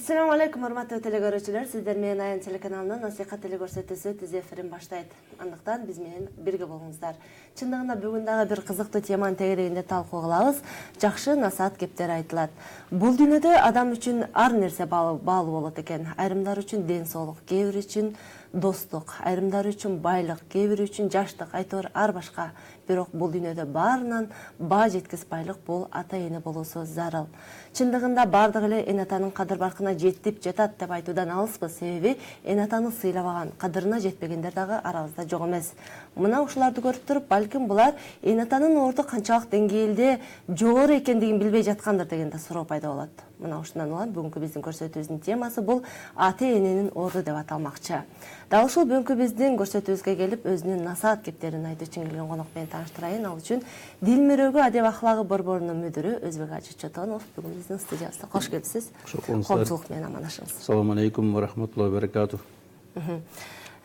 Assalamu алейкум, урматтуу телекөрүүчүлөр. Сиздер менен Аян телеканалынын насихат телекөрсөтүүсү түз эфирин баштайт. Андыктан биз менен бирге болуңуздар. Чындыгында бүгүн дагы бир кызыктуу теманын тегерегинде талкуу кылабыз. Жакшы насаат кептер айтылат. Бул дүйнөдө адам үчүн ар нерсе баалуу болот экен. Айрымдар үчүн ден соолук, кээ бир үчүн достук, айрымдар үчүн байлык, кээ бир үчүн жаштык, айтор ар башка. Бирок бул дүйнөдө баарынан баа жеткизбайлык бул ата-эне болуусу зарыл. Чындыгында бардык эле эн атанын кадыр баркына жетип жатат деп айтуудан алыспыз, себеби эн атаны сыйлабаган, кадырына жетпегендер дагы арабызда жок эмес. Мына ушуларды көрүп туруп, балким булар эн атанын орду канчалык деңгээлде жогору экендигин билбей жаткандыр деген да суроо пайда болот. Мына ушундан улам бүгүнкү биздин көрсөтүүбүздүн темасы бул ата-эненин орду деп аталмакчы. Дал ушул бүгүнкү биздин көрсөтүүбүзгө келип өзүнүн насаат кептерин айтуу үчүн келген конок менен тааныштырайын. Ал үчүн Дил мөрөгү адеп ахлагы борборунун мүдүрү Өзбек Ажы Чотонов бүгүн биздин студиябызда. Кош келипсиз. Коомчулук менен амандашыңыз. Assalamu alaikum wa rahmatullahi wa barakatuh.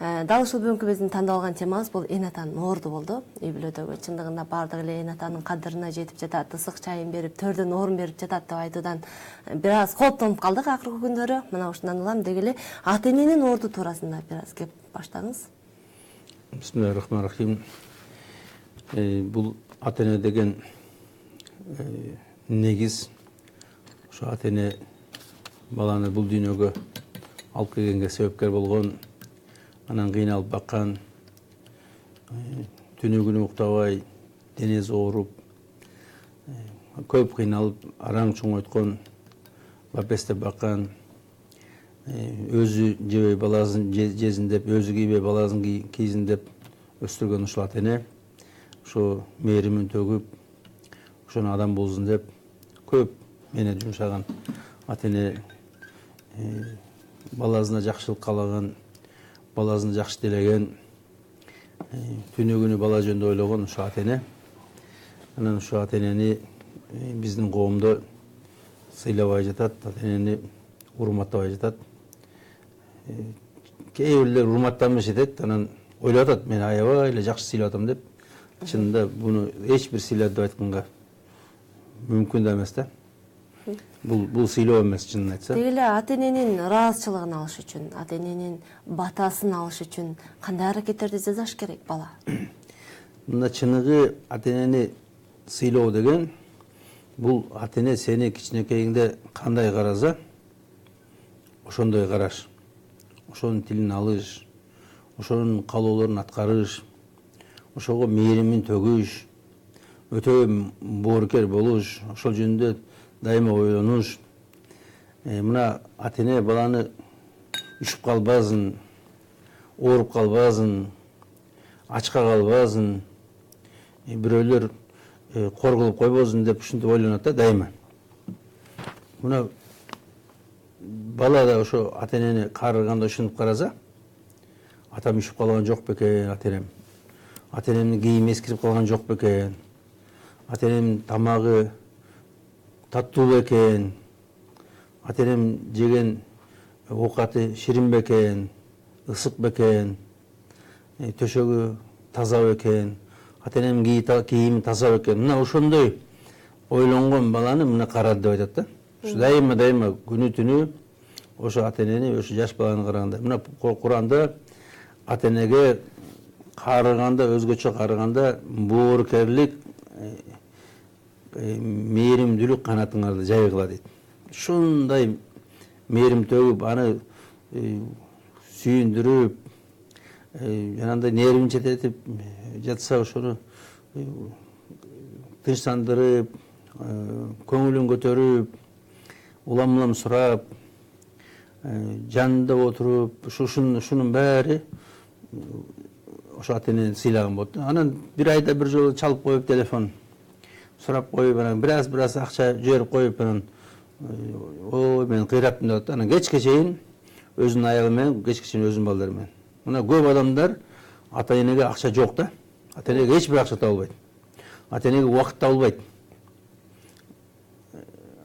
Дал ушул бүгүнкү биздин тандалган темабыз бул эн атанын орду болду. Үй бүлөдөгү чындыгында бардык эле эн атанын кадырына жетип жатат, ысык чайын берип, төрдөн орун берип жатат деп айтуудан бир аз кооптонуп калдык акыркы күндөрү. Мына ушундан улам деги эле ата-эненин орду туурасында бир аз кеп баштаңыз. Бисмиллахиррахманиррахим. Бул ата-эне деген негиз. Ошо ата-эне баланы бул дүйнөгө алып келгенге себепкер болгон, анан кыйналып баккан, түнү күнү уктабай, денеси ооруп, көп кыйналып, араң чоңойткон, бапестеп баккан, өзү жебей баласын жезин деп, өзү кийбей баласын кийсин деп өстүргөн ушул ата-эне, ошо мээримин төгүп, ошону адам болсун деп көп менен жумшаган ата-эне, баласына жакшылык каалаган, баласын жакшы делеген, түнү күнү бала жөнүндө ойлогон ушул ата-эне. Анан ушул ата-энени биздин коомдо сыйлабай жатат, ата-энени урматтабай жатат. Кээ бирлер урматтамай жетет, анан ойлоп атат, мен аябай эле жакшы сыйлап атам деп. Чынында буну эч бир сыйлоо деп айтканга мүмкүн да эмес да. Бул сыйлоо эмес, чынын айтса. Деги эле ата-эненин ыраазычылыгын алыш үчүн, ата-эненин батасын алыш үчүн кандай аракеттерди жасаш керек бала? Мында чыныгы ата-энени сыйлоо деген бул ата-эне сени кичинекейиңде кандай караса, ошондой караш. Ошонун тилин алыш, ошонун каалоолорун аткарыш, ошого мээримин төгүш, өтө боорукер болуш, ошол жөнүндө дайыма ойлонуш. Мына ата-эне баланы үшүп калбасын, ооруп калбасын, ачка калбасын, бирөөлөр кор кылып койбосун деп ушинтип ойлонот да дайыма. Мына бала да ошо ата-энени каарыганда ушинтип караса, атам үшүп калган жок бекен, ата-энем. Ата-энемдин кийими эскирип калган жок бекен. Ата-энемдин тамагы таттуу бекен. Ата-энем жеген оокаты ширин бекен, ысык бекен, төшөгү таза бекен, ата-энемдин кийими таза бекен. Мына ошондой ойлонгон баланы мына карады деп айтат да. Ушу дайыма күнү түнү ошо ата-энени, ошо жаш баланы караганда. Мына Куранда ата-энеге каарыганда, өзгөчө каарыганда боорукерлик, мээримдүүлүк канатыңарды жайгыла дейт. Ушундай мээрим төгүп, аны сүйүндүрүп, жанагындай нервин чететип жатса, ошону тынчтандырып, көңүлүн көтөрүп, улам сурап, жанында отуруп, ушунун баары ошо ата-энени сыйлаган болот. Анан бир айда бир жолу чалып коюп телефон, сурап коюп, анан бир аз акча жиберип коюп, анан ой мен кыйраптым деп атат. Анан кечке чейин өзүнүн аялы менен, кечке чейин өзүнүн балдары менен. Мына көп адамдар ата-энеге акча жок да. Ата-энеге эч бир акча табылбайт. Ата-энеге убакыт табылбайт.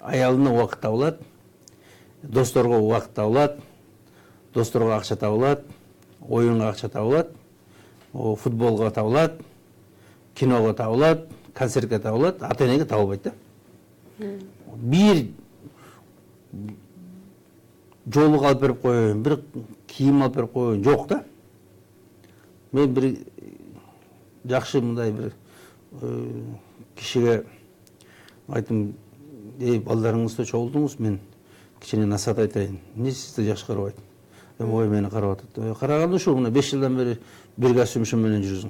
Аялына убакыт табылат, досторго убакыт табылат, досторго акча табылат, оюнга акча табылат, футболго табылат, киного табылат, концертке табылат, ата-энеге табылбайт да. Бир жолук алып берип коеюн, бир кийим алып берип коеюн жок да. Мен бир жакшы мындай бир кишиге айттым, балдарыңызды чогултуңуз, мен кичине насаат айтайын. Эмне сизди жакшы карабайт? Ой, мени карап атат. Караганда ушу мына 5 жылдан бери бир костюмшум менен жүрсүң.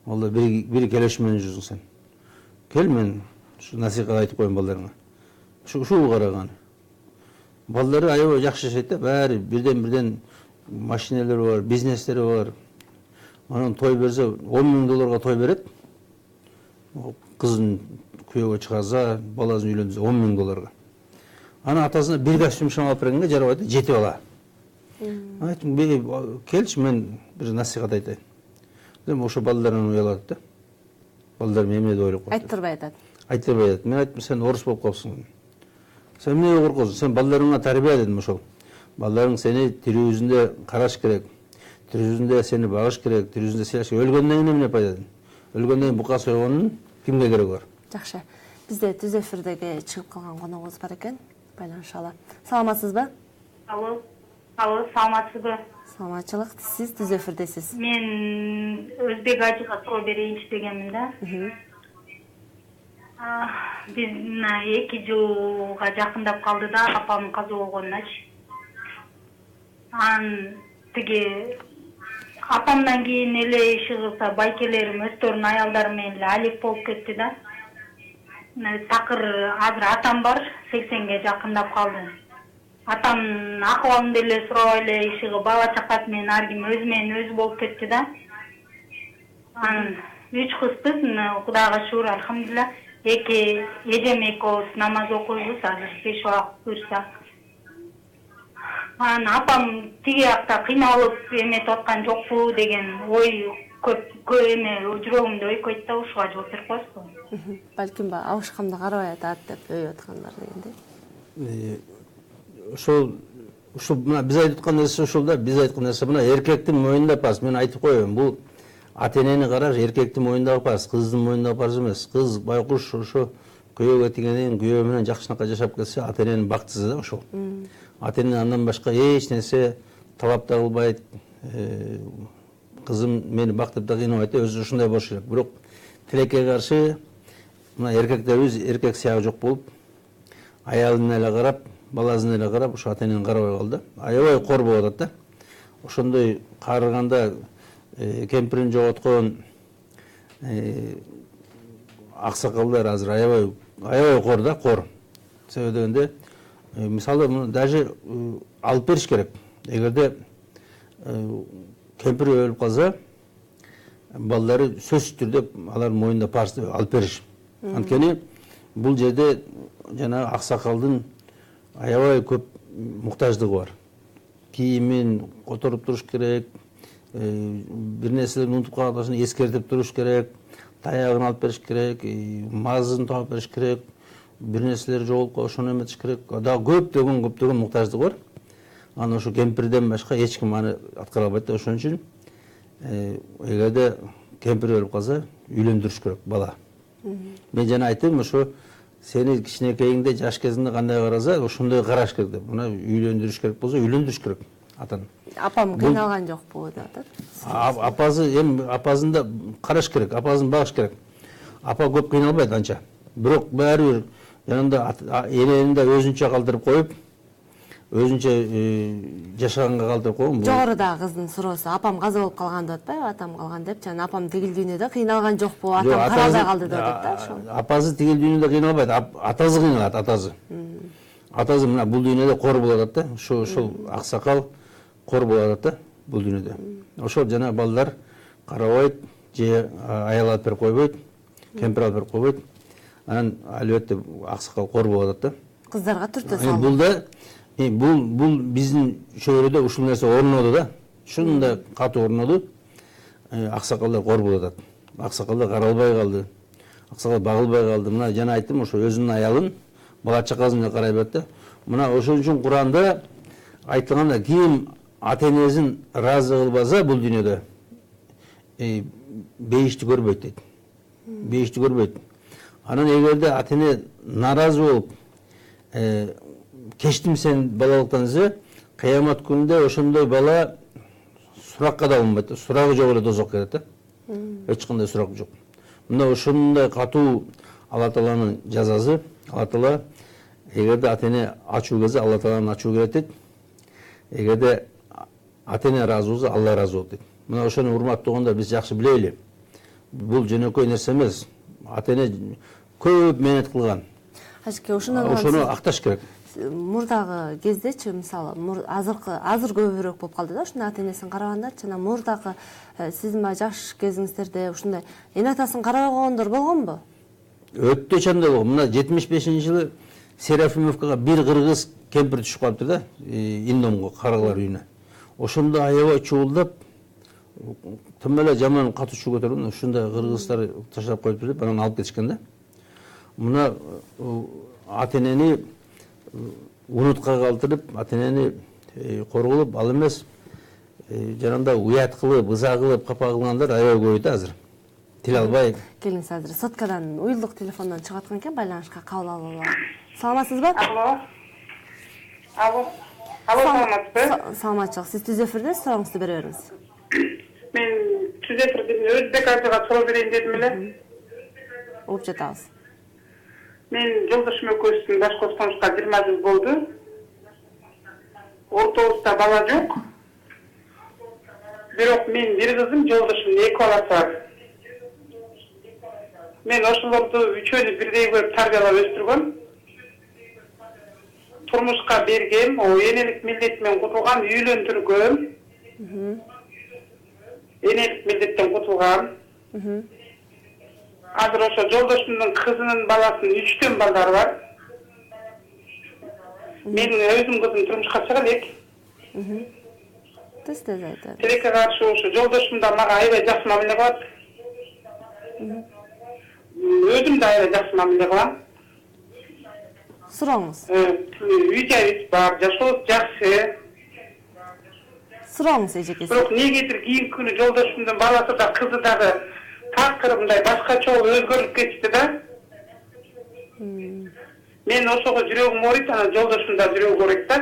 Алда бир келешим менен жүрсүң сен. Кел, мен ушу насихат айтып коеюн балдарыңа. Ушул караган. Балдары аябай жакшы жашайт да, баары бирден машиналары бар, бизнестери бар. Анан той берсе, $10,000 той берет. Кызын күйөөгө чыгарса, баласын үйлөндүрсө $10,000. Ана атасына бир костюмшун алып бергенге жарабайт, жетип ала. Айттым, келчи, мен бир насихат айтайын. Ошо балдарынан уялат да. Балдар эмне деп ойлоп коет. Айттырбай атат. Айттырбай атат. Мен айттым, сен орус болуп калыпсың. Сен эмнеге коркосуң? Сен балдарыңа тарбия дедим ошол. Балдарың сени тирүү жүзүндө караш керек. Тирүү жүзүндө сени багыш керек, тирүү жүзүндө сыйлаш керек. Өлгөндөн кийин эмне пайда дедим? Өлгөндөн кийин бука сойгондун кимге кереги бар? Жакшы. Бизде түз эфирдеги чыгып калган коногубуз бар экен. Байланышалы. Саламатсызбы? Алло, саламатсызбы? Саламатчылык. Сиз түз эфирдесиз. Мен Өзбек ажыга суроо берейинчи дегенмин да. Биз 2 жылга жакындап калды да, апам каза болгонуначы. Тиги апамдан кийин эле иши кылса байкелерим өздөрүнүн аялдары менен эле алек болуп кетти да. Такыр азыр атам бар, 80ге жакындап калды. Атамдын акыбалын деле сурабай эле иши кылып, бала чакасы менен ар ким өзү менен өзү болуп кетти да. Анан 3 кызбыз, Кудайга шүгүр, алхамдулилла. Эжем экөөбүз намаз окуйбуз, азыр 5 убакыт буйрса. Анан апам тиги жакта кыйналып эметип аткан жокпу деген ой көп эме жүрөгүмдө ойкойт да, ушуга жооп берип коесузбу? Балким абышкамды карабай атат деп өй аткандар дегенде. Ушул мына биз айтып аткан нерсе ушул да, биз айткан нерсе мына эркектин мойнунда парыз. Мен айтып коеюн, бул ата-энени караш эркектин мойнундагы парыз, кыздын мойнундагы парыз эмес. Кыз байкуш ошо күйөөгө тигенин, күйөө менен жакшынакай жашап кетсе, ата-эненин бактысы да ошол. Ата-эне андан башка эч нерсе талап да кылбайт. Кызым мени бактып да кыйнабайт, өзү ушундай болуш керек. Бирок тилекке каршы мына эркектерибиз эркек сыягы жок болуп, аялын эле карап, баласын эле карап, ошо ата-энени карабай калды. Аябай кор болуп атат да. Ошондой карыганда кемпирин жоготкон аксакалдар азыр аябай кор да, кор. Себеби дегенде, мисалы муну даже алып бериш керек. Эгерде кемпир өлүп калса, балдары сөзсүз түрдө алардын мойнунда парыз алып бериш. Анткени бул жерде жана аксакалдын аябай көп муктаждыгы бар. Кийимин которуп туруш керек, бир нерселерди унутуп калган эскертип туруш керек, таягын алып бериш керек, мазын таап бериш керек, бир нерселер жоголуп калса ошону эметиш керек. Дагы көптөгөн муктаждыгы бар. Анан ошо кемпирден башка эч ким аны аткара албайт да. Ошон үчүн эгерде кемпир өлүп калса, үйлөндүрүш керек бала. Мен жана айттым, ошо сени кичинекейиңде, жаш кезиңде кандай караса, ошондой караш керек деп. Мына үйлөндүрүш керек болсо, үйлөндүрүш керек атаны. Апам кыйналган жокпу деп атат. Апасы апасын да караш керек, апасын багыш керек. Апа көп кыйналбайт анча. Бирок баары бир жанында энени да өзүнчө калтырып коюп, өзүнчө жашаганга калтырып койгон. Жогорудагы кыздын суроосу, апам каза болуп калган деп атпайбы, атам калган деп, жана апам тигил дүйнөдө кыйналган жокпу, атам каралбай калды деп атат да, ошол. Апасы тигил дүйнөдө кыйналбайт, атасы кыйналат, атасы. Атасы мына бул дүйнөдө кор болуп атат да, ошол аксакал кор болуп атат да бул дүйнөдө. Ошол жана балдар карабайт, же аял алып берип койбойт, кемпир алып берип койбойт. Анан албетте аксакал кор болуп атат да. Кыздарга түртө салуу. Бул да бул биздин чөйрөдө ушул нерсе орноду да. Ушундай катуу орноду. Аксакалдар кор болуп атат. Аксакалдар каралбай калды. Аксакал багылбай калды. Мына жана айттым, ошо өзүнүн аялын, бала чакасын да карай берет да. Мына ошон үчүн Куранда айтылганда, ким ата-энесин ыраазы кылбаса бул дүйнөдө бейишти көрбөйт дейт. Бейишти көрбөйт. Анан эгерде ата-эне нааразы болуп, кечтим сен балалыктан изе, кыямат күнүндө ошондой бала суракка да алынбайт. Сурагы жок эле дозокко кирет да. Эч кандай сурак жок. Мына ошондой катуу Алла Тааланын жазасы. Алла Таала эгерде ата-эне ачуу келсе, Алла Тааланын ачуу келет дейт. Эгерде ата-эне ыраазы болсо, Алла ыраазы болот дейт. Мына ошону урматтаганда биз жакшы билели. Бул жөнөкөй нерсе эмес. Ата-эне көп менет кылган. Ажеке, ошону акташ керек. Мурдагы кездечи, мисалы, азыр көбүрөөк болуп калды да, ушундай ата-энесин карагандар, жана мурдагы сиздин жаш кезиңиздерде ушундай эне атасын карабагондор болгонбу? Өтө чанда болгон. Мына 75-жылы Серафимовкага бир кыргыз кемпир түшүп калыптыр да, Индомго, карыгалар үйүнө. Ошондо аябай чуулдап, тым эле жаман катуу чуу көтөргөн, ушундай кыргыздар таштап коюптур деп, анан алып кетишкен да. Мына ата-энени унутка калтырып, ата-энени корголуп, ал эмес жанагындай уят кылып, ыза кылып, капа кылгандар аябай көп да азыр. Тил албай. Келиңиз азыр соткадан уюлдук телефондон чыгып аткан экен, байланышка кабыл алып алалы. Саламатсызбы? Алло, саламатсызбы? Саламатчылык. Сиз түз эфирдесиз, сурооңузду бере бериңиз. Мен түз эфирден Өзбек ажыга суроо берейин дедим эле. Угуп жатабыз. Мен жолдошум экөөбүздүн Башкортостонга 20 жыл болду. Ортобузда бала жок. Бирок мен бир кызым, жолдошумдун 2 баласы бар. Мен ошолорду үчөөнү бирдей көрүп тарбиялап өстүргөм. Турмушка бергем, энелик милдетимен кутулгам, үйлөндүргөм. Энелик милдеттен кутулгам. Азыр ошо жолдошумдун кызынын баласынын 3төн балдары бар. Менин өзүм кызым турмушка чыга элек. Тез айтып. Тилекке каршы ошо жолдошум да мага аябай жакшы мамиле кылат. Өзүм да аябай жакшы мамиле кылам. Сурооңуз. Үй жайыбыз бар, жашообуз жакшы. Сурооңуз эжекеси. Бирок негедир кийинки күнү жолдошумдун баласы да кызы дагы такыр мындай башкача өзгөрүп кетти да. Мен ошого жүрөгүм ооруйт, анан жолдошум да жүрөгү ооруйт да.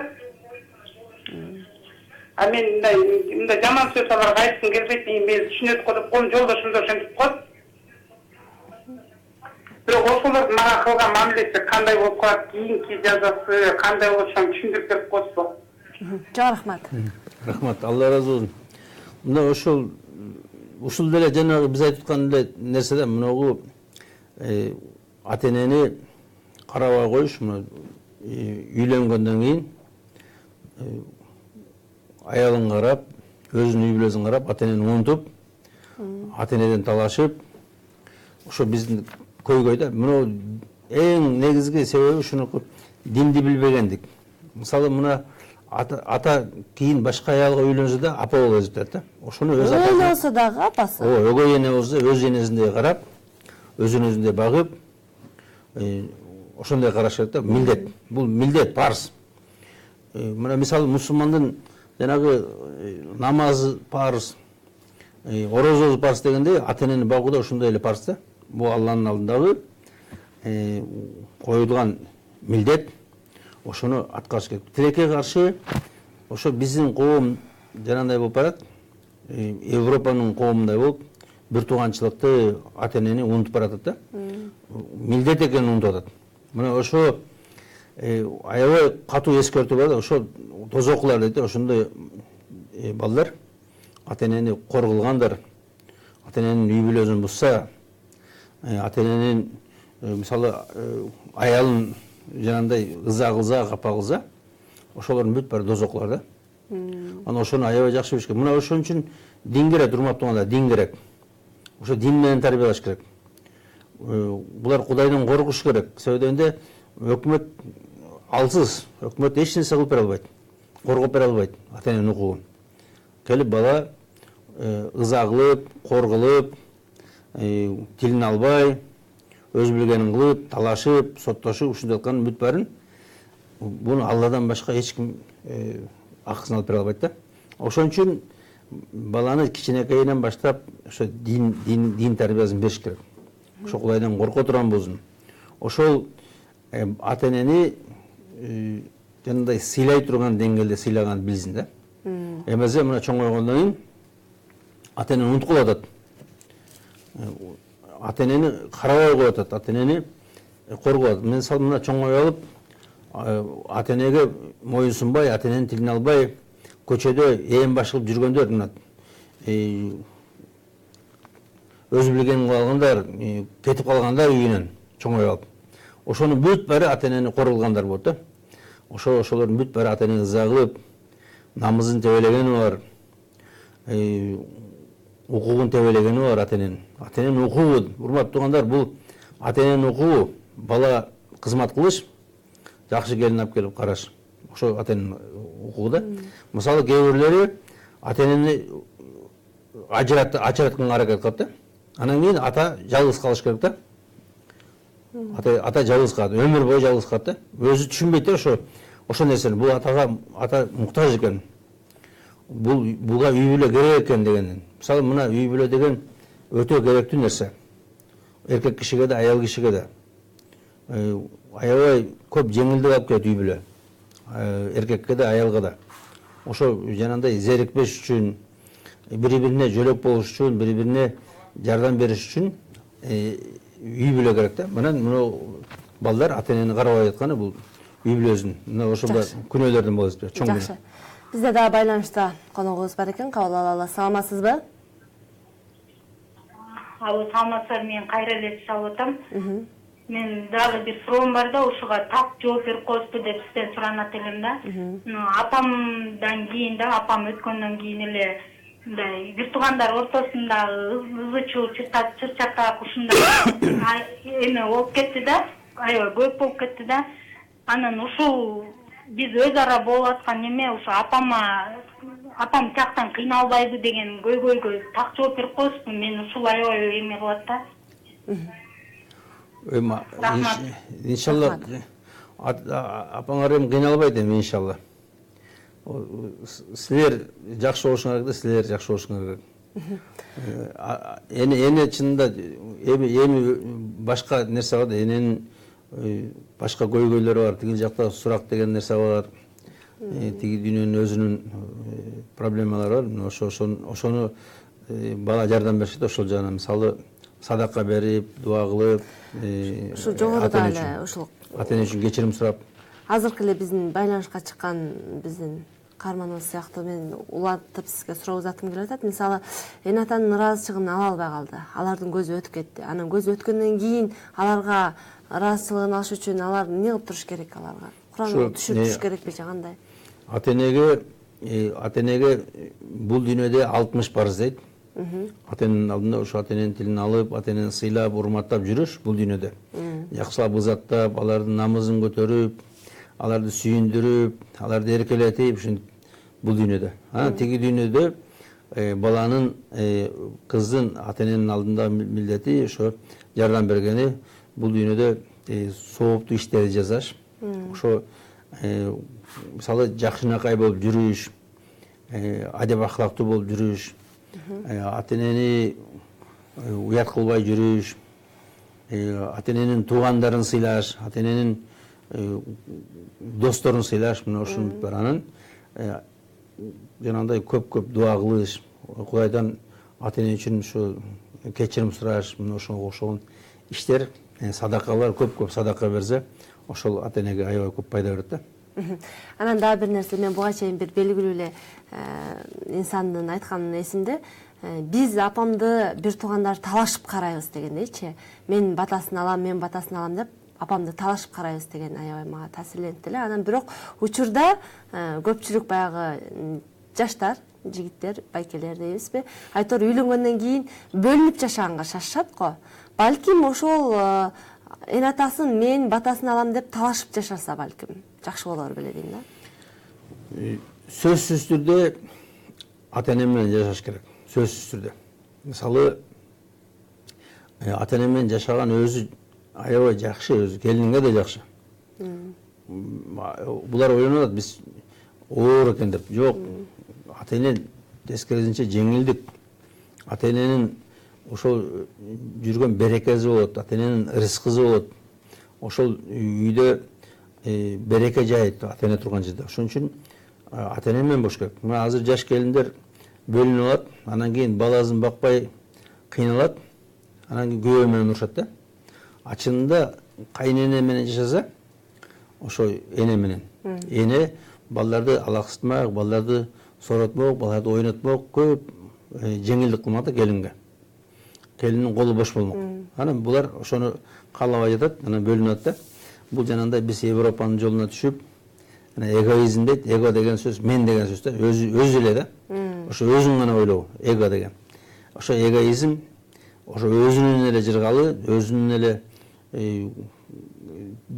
А мен мындай жаман сөз аларга айткым келбейт, мен түшүнөт го деп коем, жолдошум да ошентип коет. Бирок ошолордун мага кылган мамилеси кандай болуп калат, кийинки жазасы кандай болушун түшүндүрүп берип коесузбу? Жок, рахмат. Рахмат, Алла ыраазы болсун. Мына ушул деле жанагы биз айтып аткан нерсе да, мынагу ата-энени карабай коюш, үйлөнгөндөн кийин аялын карап, өзүнүн үй бүлөсүн карап, ата-энени унутуп, ата-энеден талашып, ошо биздин көйгөйдө мына эң негизги себеби ушунуку динди билбегендик. Мисалы мына ата кийин башка аялга үйлөнсө да апа болуп эсептелет да. Ошону өз апасы. Эне болсо дагы апасы. Өгөй эне болсо өз энесиндей карап, өзүнүзүндөй багып, ошондой караш керек да. Милдет. Бул милдет, парыз. Мына мисалы мусулмандын жанагы намазы парыз, орозосу парыз дегендей, ата-энени багуу да ошондой эле парыз да. Бул Алланын алдындагы коюлган милдет. Ошону аткарыш керек. Тилекке каршы ошо биздин коом жанагындай болуп барат. Европанын коомундай болуп, бир тууганчылыкты, ата-энени унутуп баратат да. Милдет экенин унутуп атат. Мына ошо аябай катуу эскертүү бар да, ошо тозокулар дейт, ошондой балдар ата-энени кор кылгандар, ата-эненин үй бүлөсүн бузса, ата-эненин мисалы аялын жанагындай ыза кылса, капа кылса, ошолордун бүт баары дозокулар да. Аны ошону аябай жакшы билиш керек. Мына ошон үчүн дин керек, урматтаганда дин керек. Ошо дин менен тарбиялаш керек. Булар Кудайдан коркуш керек. Себебинде өкмөт алсыз, өкмөт эч нерсе кылып бере албайт. Коргоп бере албайт ата-эненин укугун. Келип бала ыза кылып, кор кылып, тилин албай, өз билгенин кылып, талашып, соттошуп, ушундай кылган бүт баарын буну Алладан башка эч ким акысын алып бере албайт да. Ошон үчүн баланы кичинекейинен баштап ошо дин тарбиясын бериш керек. Ошо Кудайдан корко турган болсун. Ошол ата-энени жанагындай сыйлай турган деңгээлде сыйлаганды билсин да. Эмесе мына чоңойгондон кийин ата энени унутуп калып атат. Ата энени карабай коюп атат, ата энени коргоп. Мен мисалы мына чоңой алып, ата энеге моюнсунбай, ата эненин тилин албай, көчөдө ээн баш кылып жүргөндөр мына өзү билгенин кыла алгандар, кетип калгандар үйүнөн чоңой алып. Ошонун бүт баары ата энени коргулгандар болот да. Ошолордун бүт баары ата энени ыза кылып, намызын тебелегени бар, укугун тебелегени бар ата эненин. Ата эненин укугу, урматтуу туугандар, бул ата эненин укугу бала кызмат кылыш, жакшы келин алып келип караш. Ошо ата эненин укугу да. Мисалы кээ бирлери ата энени ажыратканга аракет кылат да. Анан кийин ата жалгыз калыш керек да. Ата жалгыз калат, өмүр бою жалгыз калат да. Өзү түшүнбөйт да ошо нерсени. Бул ата муктаж экен. Буга үй бүлө керек экен дегенден. Мисалы мына үй бүлө деген өтө керектүү нерсе. Эркек кишиге да, аял кишиге да. Аябай көп жеңилдик алып келет үй бүлө. Эркекке да, аялга да. Ошо жанагындай зерикпеш үчүн, бири-бирине жөлөк болуш үчүн, бири-бирине жардам бериш үчүн үй бүлө керек да. Мына балдар ата энени карабай жатканы бул үй бүлөсүн. Мына ошондо күнөөлөрдөн болот да. Жакшы. Бизде дагы байланышта коногубуз бар экен. Кабыл алалы. Саламатсызбы? Алло, саламатсыздар, мен кайра эле чалып атам. Мен дагы бир суроом бар да, ушуга так жооп берип коесузбу деп сизден суранат элем да. Апамдан кийин да, апам өткөндөн кийин эле мындай бир туугандар ортосунда ызы-чуу, чыр-чатак ушундай эме болуп кетти да, аябай көп болуп кетти да. Анан ушул биз өз ара болуп аткан эме ушу апам тияктан кыйналбайбы деген көйгөйгө так жооп берип коесузбу. Мен ушул аябай эме кылат да. Иншалла апаңар эми кыйналбайт эми иншалла. Силер жакшы болушуңар керек, силер жакшы болушуңар керек. Эне чынында эми башка нерсе бар да, эненин башка көйгөйлөрү бар. Тиги жакта сурак деген нерсе бар. Тиги дүйнөнүн өзүнүн проблемалары бар. Ошону бала жардам беришет. Ошол жагынан мисалы садака берип, дуа кылып, ушу жогоруда эле ушул ата эне үчүн кечирим сурап. Азыркы эле биздин байланышка чыккан биздин каарманыбыз сыяктуу мен улантып сизге суроо узаткым келип атат. Мисалы, эне атанын ыраазычылыгын ала албай калды. Алардын көзү өтүп кетти. Анан көзү өткөндөн кийин аларга ыраазычылыгын алыш үчүн алар эмне кылып туруш керек аларга? Куранга түшүрүп туруш керекпи же кандай? Ата энеге бул дүйнөдө 60 парыз дейт. Ата эненин алдында ошо ата эненин тилин алып, ата энени сыйлап, урматтап жүрүш бул дүйнөдө. Жакшылап ызаттап, алардын намызын көтөрүп, аларды сүйүндүрүп, аларды эркелетип, ушинтип бул дүйнөдө. Тиги дүйнөдө баланын, кыздын ата эненин алдында милдети ошо жардам бергени, бул дүйнөдө сооптуу иштерди жасаш. Ошо мисалы жакшынакай болуп жүрүш, адеп ахлактуу болуп жүрүш, ата энени уят кылбай жүрүш, ата эненин туугандарын сыйлаш, ата эненин досторун сыйлаш, мына ушунун бар. Анан жанагындай көп дуа кылыш, Кудайдан ата эне үчүн ушу кечирим сураш, мына ошого окшогон иштер, садакалар, көп садака берсе, ошол ата энеге аябай көп пайда берет да. Анан дагы бир нерсе, мен буга чейин бир белгилүү эле инсандын айтканы эсимде. Биз апамды бир туугандар талашып карайбыз дегендейчи. Мен батасын алам деп апамды талашып карайбыз деген аябай мага таасирлентти эле. Анан бирок учурда көпчүлүк баягы жаштар, жигиттер, байкелер дейбизби, айтор үйлөнгөндөн кийин бөлүнүп жашаганга шашышат го. Балким ошол эне атасын мен батасын алам деп талашып жашаса балким жакшы болор беле дейм да. Сөзсүз түрдө ата эне менен жашаш керек. Сөзсүз түрдө. Мисалы ата эне менен жашаган өзү аябай жакшы, өзү келинге да жакшы. Булар ойлонот биз оор экен деп. Жок. Ата эне тескерисинче жеңилдик. Ата эненин ошол жүргөн берекеси болот, ата эненин рызкысы болот. Ошол үйдө береке жайыт ата эне турган жерде. Ошон үчүн ата эне менен болуш керек. Мына азыр жаш келиндер бөлүнүп алат, анан кийин баласын бакпай кыйналат, анан кийин күйөө менен урушат да. Чынында кайнене менен жашаса, ошо эне менен. Эне балдарды алаксытмак, балдарды сооротмок, балдарды ойнотмок көп жеңилдик кылмак да келинге. Келиндин колу бош болмок. Анан булар ошону каалабай жатат, анан бөлүнөт да. Бул жанагындай биз Европанын жолуна түшүп, эгоизм дейт, эго деген сөз мен деген сөз да, өзү эле да. Ошо өзүң гана ойлоо, эго деген. Ошо эгоизм, ошо өзүнүн эле жыргалы, өзүнүн эле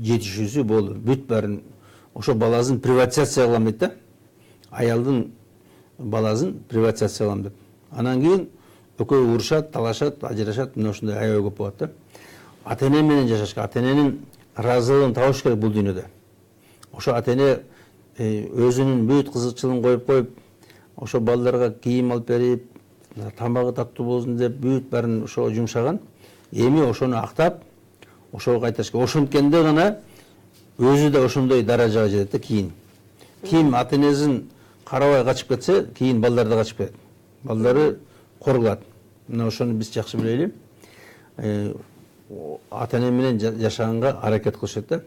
жетишүүсү болду. Бүт баарын ошо баласын приватизация кылам дейт да. Аялдын баласын приватизация кылам деп. Анан кийин экөө урушат, талашат, ажырашат, мына ушундай аябай көп болот да. Ата эне менен жашаш керек, ата эненин ыраазылыгын табыш керек бул дүйнөдө. Ошо ата эне өзүнүн бүт кызыкчылыгын коюп, ошо балдарга кийим алып берип, тамагы таттуу болсун деп бүт баарын ошого жумшаган. Эми ошону актап, ошого кайтарыш керек. Ошонткенде гана өзү да ошондой даражага жетет да кийин. Ким ата энесин карабай качып кетсе, кийин балдар да качып кетет. Балдары коргулат. Мына ошону биз жакшы билели. Ата эне менен жашаганга аракет кылышат да.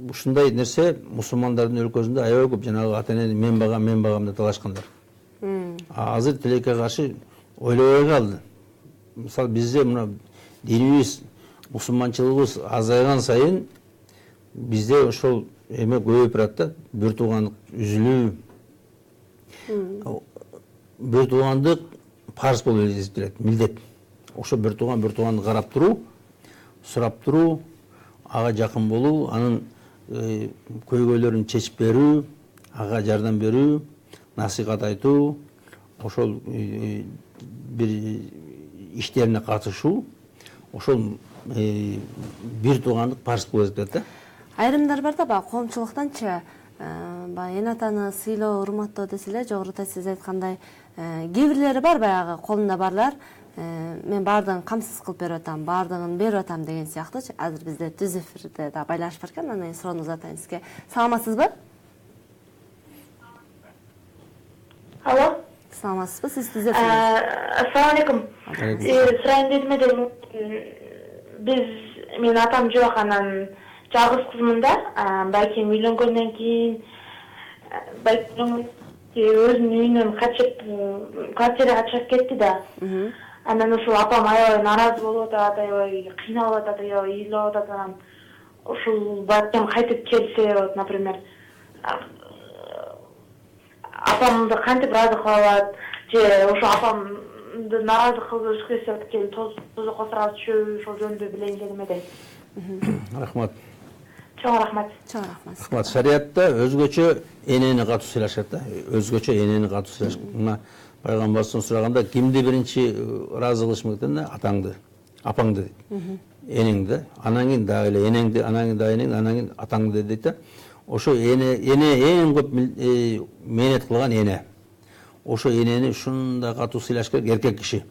Ушундай нерсе мусулмандардын өлкөсүндө аябай көп, жанагы ата энени мен багам деп талашкандар. Азыр тилекке каршы ойлобой калды. Мисалы бизде мына динибиз, мусулманчылыгыбыз азайган сайын бизде ошол эме көбөйүп барат да, бир туугандык үзүлүү. Бир туугандык парз болуп эсептелет, милдет. Ошо бир тууганды карап туруу, сурап туруу, ага жакын болуу, анын көйгөйлөрүн чечип берүү, ага жардам берүү, насыйхат айтуу, ошол бир иштерине катышуу, ошол бир туугандык парз болуп эсептелет да. Айрымдар бар да, баягы коомчулуктанчы эне атаны сыйлоо, урматтоо деселе, жогоруда сиз айткандай кээ бирлери бар, баягы колунда барлар, мен баардыгын камсыз кылып берип атам, баардыгын берип атам деген сыяктуучу. Азыр бизде түз эфирде да байланыш бар экен, анан суроону узатайын сизге. Саламатсызбы? Алло. Саламатсызбы? Сиз түз эфирде. Ассаламу алейкум. Сурайын дедим эле, мен атам жок, анан жалгыз кызмын да. Балким үйлөнгөндөн кийин өзүнүн үйүнөн качып, квартирага чыгып кетти да. Анан ушул апам аябай нааразы болуп атат, аябай кыйналып атат, аябай ыйлап атат. Анан ушул балким кайтып келсе, вот, например, апамды кантип ыраазы кыла алат, же ошо апамды нааразы кылып келсе, келип тозу косурабыз түшөбү, ошол жөнүндө билейин дедим эле. Рахмат. Чоң рахмат. Рахмат. Шариатта өзгөчө энени катуу сыйлашат да. Өзгөчө энени катуу сыйлашат. Мына пайгамбарыбыздын сураганда кимди биринчи ыраазы кылыш керек да? Атаңды, апаңды дейт. Энеңди, анан кийин дагы эле энеңди, анан кийин дагы энеңди, анан кийин атаңды дейт да. Ошо эне эң көп мээнет кылган эне. Ошо энени ушундай катуу сыйлаш керек эркек киши.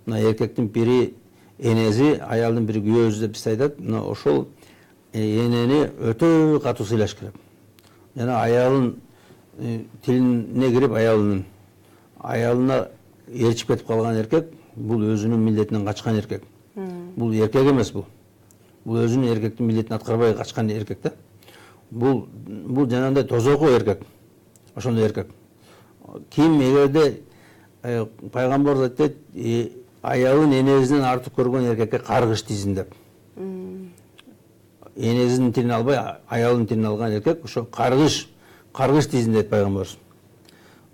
Мына эркектин бири энеси, аялдын бири күйөөсү деп биз айтат. Мына ошол энени өтө катуу сыйлаш керек. Жана аялын тилине кирип аялына ээрчип кетип калган эркек, бул өзүнүн милдетинен качкан эркек. Бул эркек эмес бул. Бул өзүнүн эркектин милдетин аткарбай качкан эркек да. Бул жанагындай тозоку эркек. Ошондой эркек. Ким эгерде пайгамбарыбыз айтат, аялын энесинен артык көргөн эркекке каргыш тийсин деп. Энесинин тилин албай, аялынын тилин алган эркек ошо каргыш тийсин дейт пайгамбарыбыз.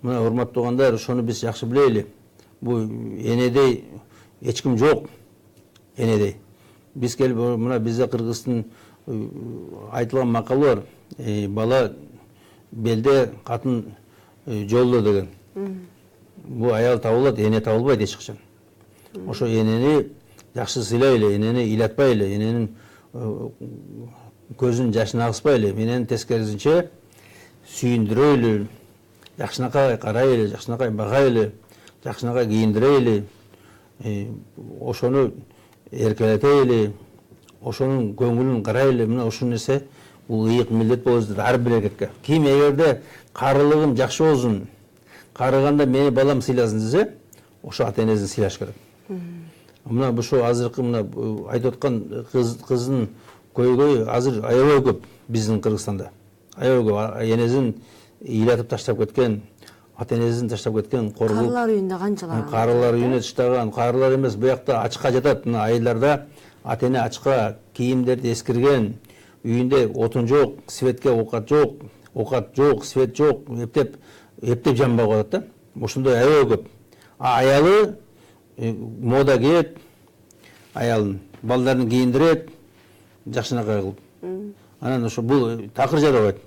Мына урматтуу туугандар, ошону биз жакшы билели. Бул энедей эч ким жок. Энедей. Биз келип мына бизде Кыргыздын айтылган макалы бар. Бала белде, катын жолдо деген. Бул аял табылат, эне табылбайт эч качан. Ошо энени жакшы сыйлайлы, энени ыйлатпайлы, эненин көзүнүн жашын агызбайлы, энени тескерисинче сүйүндүрөйлү, жакшынакай карайлы, жакшынакай багайлы, жакшынакай кийиндирейли, ошону эркелетейли, ошонун көңүлүн карай эле мына ушул нерсе бул ыйык милдет болот дейт ар бир эркекке. Ким эгерде карылыгым жакшы болсун, карыганда мени балам сыйласын десе, ошо ата энесин сыйлаш керек. Мына ушул азыркы мына айтып аткан кыздын көйгөй азыр аябай көп биздин Кыргызстанда. Аябай көп энесин ыйлатып таштап кеткен, ата энесин таштап кеткен, коргуп. Карылар үйүндө канчалаган? Карылар үйүнө таштаган, карылар эмес, буякта ачка жатат. Мына айылдарда ата эне ачка кийимдерди эскирген, үйүндө отун жок, светке оокат жок, свет жок, эптеп жанбай коет да. Ошондой аябай көп. Аялы мода кийет, аялын балдарын кийиндирет, жакшынакай кылып. Анан ошо бул такыр жарабайт.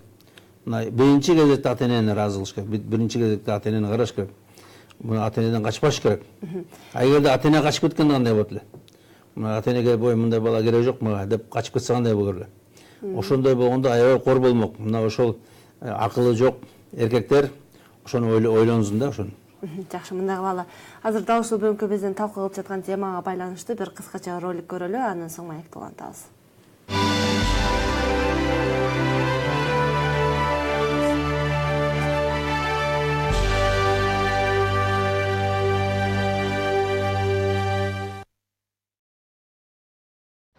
Мына биринчи кезекте ата энени ыраазы кылыш керек. Биринчи кезекте ата энени караш керек. Мына ата энеден качпаш керек. Эгерде ата эне качып кеткенде кандай болот эле? Мына ата энеге бой мындай бала кереги жок мага деп качып кетсе кандай болор эле? Ошондой болгондо аябай кор болмок. Мына ошол акылы жок эркектер ошону ойлонсун да ошону. Жакшы, мындай кылалы. Азыр дал ушул бөлүмкө биздин талкуу кылып жаткан темага байланыштуу бир кыскача ролик көрөлү, андан соң маекти улантабыз.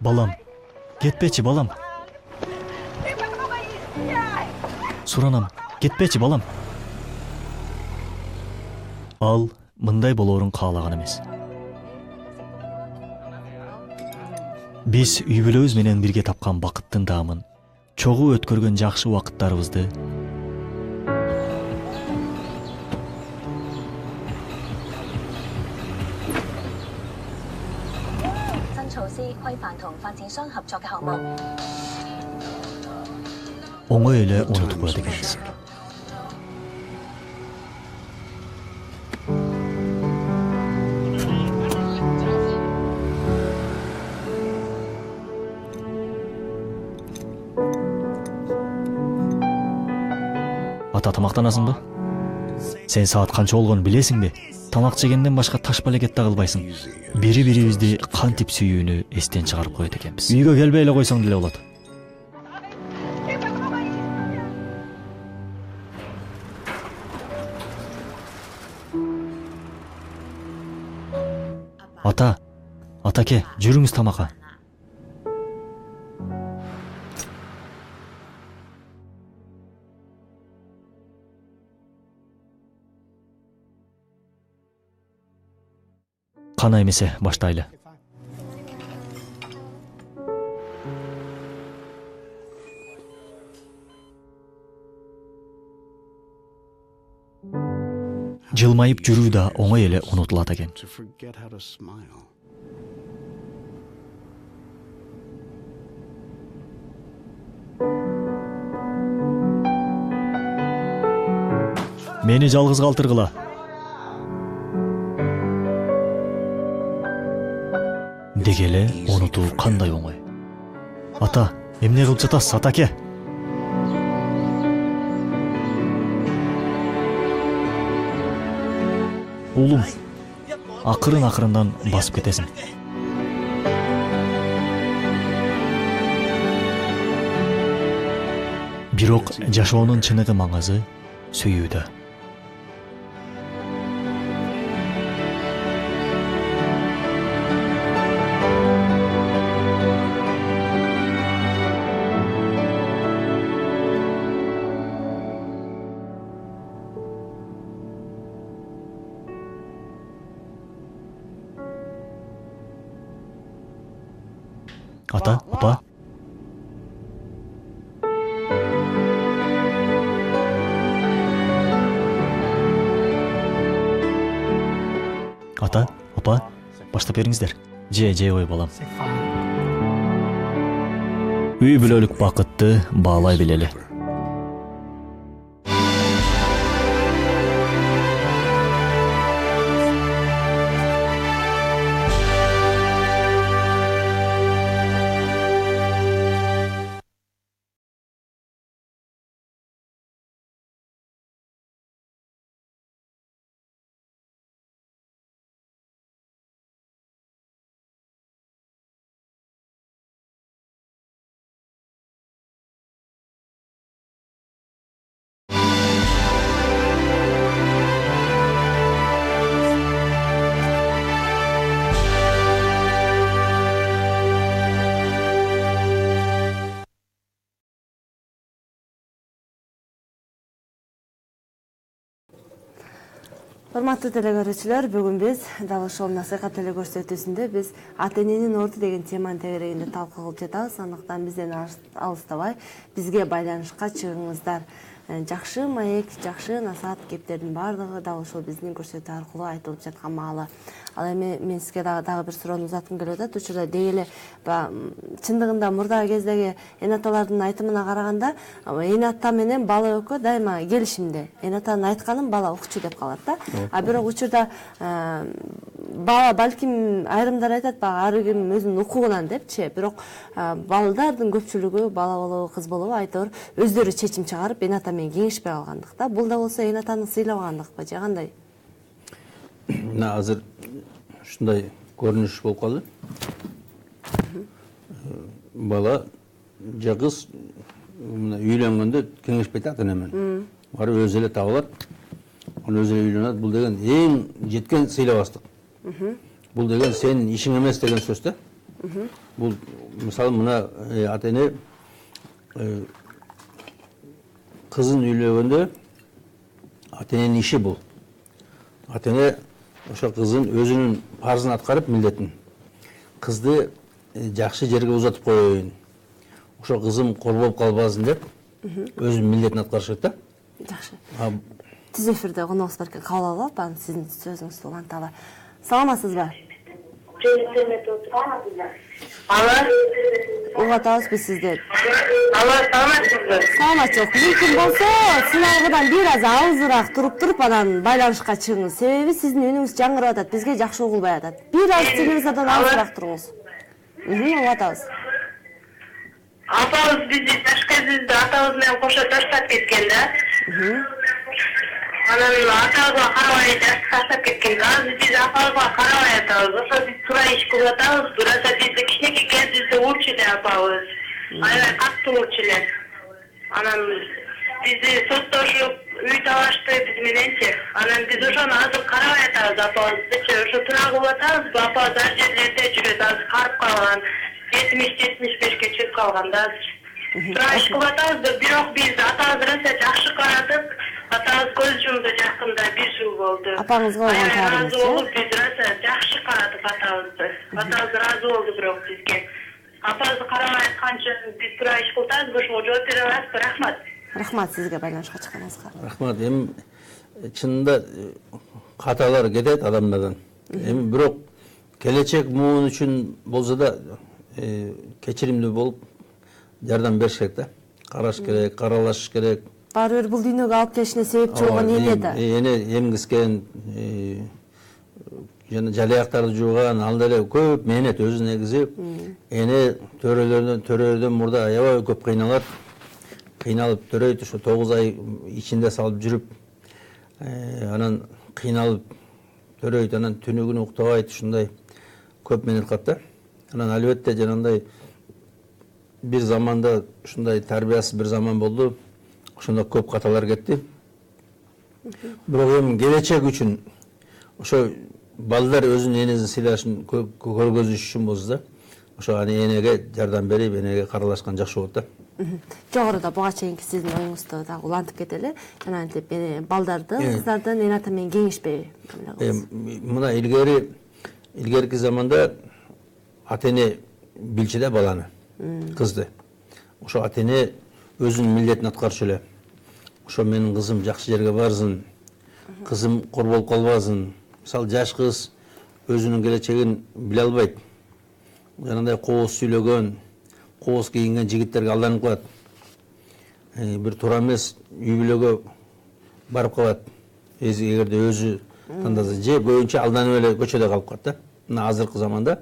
Балам, кетпечи балам. Суранам, кетпечи балам. Ал мындай болоорун каалаган эмес. Биз үй бүлөбүз менен бирге тапкан бакыттын даамын, чогуу өткөргөн жакшы убакыттарыбызды оңой эле унутуп коет экенбиз. Ата, тамактанасыңбы? Сен саат канча болгонун билесиңби? Тамак жегенден башка таш балекет да кылбайсың. Бири-бирибизди кантип сүйүүнү эстен чыгарып коет экенбиз. Үйгө келбей эле койсоң деле болот. Ата, атаке, жүрүңүз тамакка. Кана эмесе баштайлы. Жылмайып жүрүү да оңой эле унутулат экен. Мени жалгыз калтыргыла. Деги эле унутуу кандай оңой. Ата, эмне кылып жатасыз, атаке? Улум, акырын-акырындан басып кетесиң. Бирок жашоонун чыныгы маңызы сүйүүдө. Ата, апа. Ата, апа, баштап бериңиздер. Же ой балам. Үй бүлөлүк бакытты баалай билели. Урматтуу телекөрүүчүлөр, бүгүн биз дал ушул насыйхат телекөрсөтүүсүндө биз ата эненин орду деген теманын тегерегинде талкуу кылып жатабыз. Андыктан бизден алыстабай бизге байланышка чыгыңыздар. Жакшы маек, жакшы насаат кептердин баардыгы дал ушул биздин көрсөтүү аркылуу айтылып жаткан маалы. Ал эми мен сизге дагы бир суроону узаткым келип атат. Учурда деги эле чындыгында мурдагы кездеги эн аталардын айтымына караганда, эн ата менен бала экөө дайыма келишимде. Эн атанын айтканын бала укчу деп калат да. А бирок учурда бала балким айрымдар айтат, ар ким өзүнүн укугунан депчи. Бирок балдардын көпчүлүгү, бала болобу, кыз болобу айтор өздөрү чечим чыгарып эн ата менен кеңешпей калгандыкта. Бул да болсо эн атаны сыйлабагандыкпы же кандай? Мына азыр ушундай көрүнүш болуп калды. Бала же кыз үйлөнгөндө кеңешпейт ата эне менен. Барып өзү эле табылат. Аны өзү эле үйлөнөт. Бул деген эң жеткен сыйлабастык. Бул деген сенин ишиң эмес деген сөз да. Бул мисалы мына ата эне кызын үйлөгөндө ата эненин иши бул. Ата эне ошо кызын өзүнүн парзын аткарып милдетин. Кызды жакшы жерге узатып коеюн. Ошо кызым корбоп калбасын деп өзүнүн милдетин аткарыш керек да. Жакшы. Түз эфирде коногубуз бар экен, кабыл алып, анан сиздин сөзүңүздү уланталы. Саламатсызбы? Угуп атабыз биз сизди. Саламатсызбы? Саламат жок. Мүмкүн болсо, силерден бир аз алысыраак туруп, анан байланышка чыгыңыз. Себеби сиздин үнүңүз жаңырып атат, бизге жакшы угулбай атат. Бир аз телевизордон алысыраак туруңуз. Угуп атабыз. Апабыз бизди Ташкентте атабыз менен кошо таштап кеткен да. Анан атабызга карабай таштап кеткен. Азыр биз апабызга карабай атабыз. Ошо биз туура иш кылып атабыз. Бирок бизди кичинекей кезибизде урчу эле апабыз. Аябай катуу урчу эле. Анан бизди соттошуп, үй талашты биз мененчи. Анан биз ошону азыр карабай атабыз апабыздычы. Ошо туура кылып атабыз. Апабыз ар жерлерде жүрөт, азыр карып калган. 70-75 чыгып калган да. Туура иш кылып атабыз, бирок биз атабызга жакшы карадык. Атабыз көз жумду жакында 1 жыл болду. Апаңызга болгон чараңыз Биз раса жакшы карадык атабызды. Атабыз разы болду бирок бизге. Апабызды карабай атканча биз туура иш кылып атабыз, ошого жооп бере аласызбы? Рахмат. Рахмат сизге байланышка чыкканыңызга. Рахмат. Эми чынында каталар кетет адамдардан. Эми бирок келечек муун үчүн болсо да кечиримдүү болуп жардам бериш керек да. Караш керек, каралаш керек. Баары бир бул дүйнөгө алып келишине себепчи болгон эне да. Эне эмгискен, жана жалаяктарды жууган, ал деле көп мээнет өзү негизи. Эне төрөлөрдөн мурда аябай көп кыйналат. Кыйналып төрөйт, ошо 9 ай ичинде салып жүрүп, анан кыйналып төрөйт, анан түнү күнү уктабайт, ушундай көп мээнет кылат да. Анан албетте жанагындай бир заманда ушундай тарбиясыз бир заман болду. Ошондо көп каталар кетти. Бирок эми келечек үчүн ошо балдар өзүнүн энесин сыйлашын көргөзүш үчүн болсо да, ошо энеге жардам берип, энеге каралашкан жакшы болот да. Жогоруда буга чейинки сиздин оюңузду дагы улантып кетели. Жанагынтип балдардын, кыздардын эн ата менен кеңешпей. Мына илгерки заманда ата эне билчи да баланы, кызды. Ошо ата эне өзүнүн милдетин аткарчу эле. Ошо менин кызым жакшы жерге барсын, кызым корболуп калбасын. Мисалы жаш кыз өзүнүн келечегин биле албайт. Жанагындай кооз сүйлөгөн, кооз кийинген жигиттерге алданып калат. Бир туура эмес үй бүлөгө барып калат. Эгерде өзү тандаса же көбүнчө алданып эле көчөдө калып калат да. Мына азыркы заманда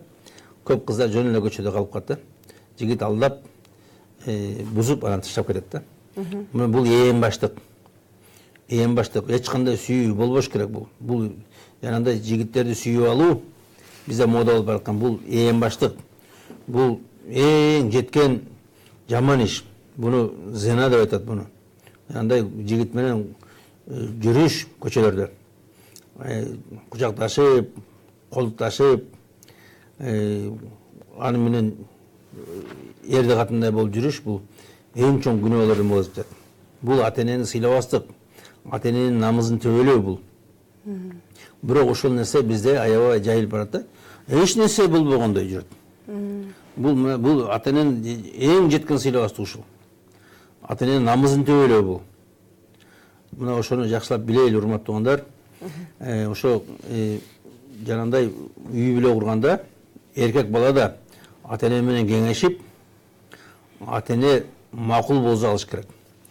көп кыздар жөн эле көчөдө калып калат да. Жигит алдап, бузуп анан таштап кетет да. Мына бул эң баштык. Эң баштык эч кандай сүйүү болбош керек бул. Бул жанагындай жигиттерди сүйүп алуу бизде мода болуп бараткан. Бул эң баштык. Бул эң жеткен жаман иш. Буну зина деп айтат буну. Жанагындай жигит менен жүрүш көчөлөрдө. Кучакташып, колдукташып, аны менен эрди катындай болуп жүрүш бул эң чоң күнөөлөрдөн болуп жатат. Бул ата энени сыйлабастык, ата эненин намызын төбөлөө бул. Бирок ошол нерсе бизде аябай жайылып барат да. Эч нерсе болбогондой жүрөт. Бул ата эненин эң жеткен сыйлабастыгы ушул. Ата эненин намызын төбөлөө бул. Мына ошону жакшылап билели, урматтуу туугандар. Ошо жанагындай үй бүлө курганда эркек бала да ата эне менен кеңешип, ата эне макул болжо алыш керек.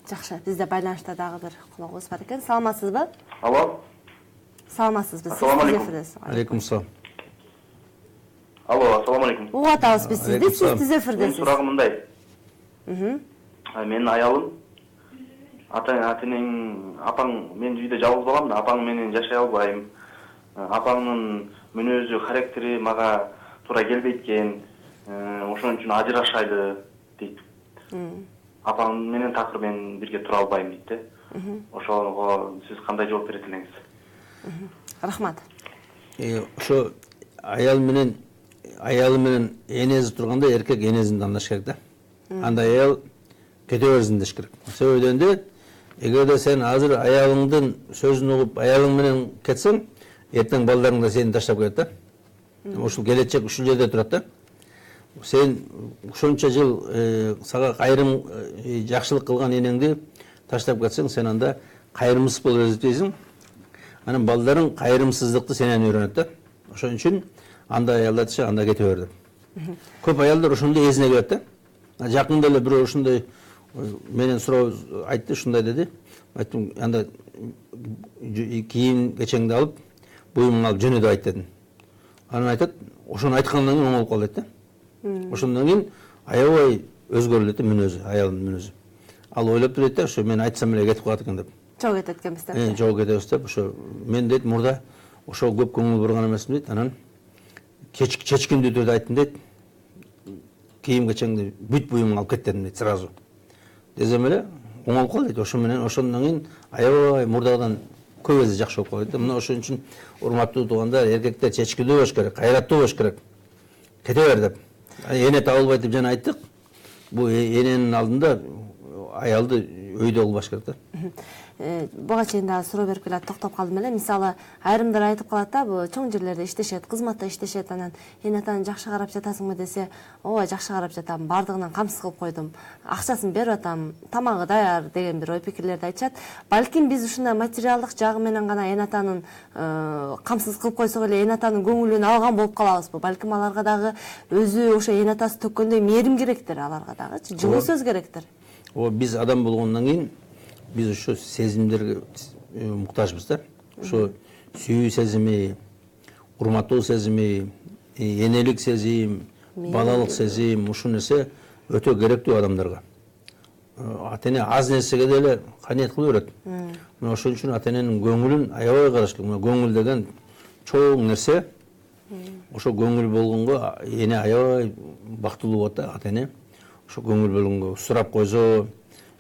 Жакшы, бизде байланышта дагы бир кулогубуз бар экен. Саламатсызбы? Алло. Саламатсызбы? Ассаламу алейкум. Алейкум салам. Алло, ассаламу алейкум. Угуп атабыз биз сизди, сиз Менин эфирдесиз. сурагым мындай. Менин аялым ата-энең, апаң, мен үйдө жалгыз балам да, апаң менен жашай албайм. Апаңдын мүнөзү, характери мага туура келбейт экен. Ошон үчүн ажырашайлы дейт. Апаң менен такыр мен бирге тура албайм дейт да. Ошого сиз кандай жооп берет элеңиз? Рахмат. Ошо аялы менен энеси турганда эркек энесин тандаш керек да. Анда аял кете берсин деш керек. Себеби дегенде, эгерде сен азыр аялыңдын сөзүн угуп аялың менен кетсең, эртең балдарың да сени таштап кетет да. Ушул келечек ушул жерде турат да. Сен ушунча жыл сага кайрым жакшылык кылган энеңди таштап кетсең, сен анда кайрымсыз болуп эсептейсиң. Анан балдарың кайрымсыздыкты сенен үйрөнөт да. Ошон үчүн анда аялдар айтышы, анда кете бер деп. Көп аялдар ошондой эсине келет да. Жакында эле бирөө ушундай менен суроо айтты, ушундай деди. Айттым, анда кийим кечеңди алып, буюмуңду алып жөнө деп айт дедим. Анан айтат, ошону айткандан кийин оңолуп калды дейт да. Ошондон кийин аябай өзгөрүлөт мүнөзү, аялдын мүнөзү. Ал ойлоп турат да, ошо мен айтсам эле кетип калат экен деп. Жол кетет экенбиз деп. Жол кетебиз деп, ошо мен дейт мурда ошо көп көңүл бурган эмесмин дейт. Анан чечкиндүү түрдө айттым дейт. Кийим кечеңди бүт буюмуңду алып кет дедим дейт сразу. Десем эле оңолуп калды дейт. Ошо менен ошондон кийин аябай мурдагыдан көп эсе жакшы болуп калды дейт. Мына ошон үчүн урматтуу туугандар, эркектер чечкиндүү болуш керек, кайраттуу болуш керек. Кете бер деп. Эне табылбайт деп жана айттык. Бул эненин алдында аялды өйдө кылбаш керек да. Буга чейин дагы суроо берип келе токтоп калдым эле. Мисалы, айрымдар айтып калат да, бул чоң жерлерде иштешет, кызматта иштешет, анан эне атаны жакшы карап жатасыңбы десе, ооба жакшы карап жатам, бардыгынан камсыз кылып койдум, акчасын берип атам, тамагы даяр деген бир ой пикирлерди айтышат. Балким биз ушундай материалдык жагы менен гана эне атанын камсыз кылып койсок эле эне атанын көңүлүн алган болуп калабызбы? Балким аларга дагы өзү ошо эне атасы төккөндөй мээрим керектир, аларга дагы жылуу сөз керектир. Биз адам болгондон кийин биз ошо сезимдерге муктажбыз да. Ошо сүйүү сезими, урматтоо сезими, энелик сезим, балалык сезим, ушул нерсе өтө керектүү адамдарга. Ата эне аз нерсеге деле каниет кыла берет. Мына ошон үчүн ата эненин көңүлүн аябай караш керек. Мына көңүл деген чоң нерсе. Ошо көңүл болгонго эне аябай бактылуу болот да, ата эне. Ошо көңүл болгонго сурап койсо,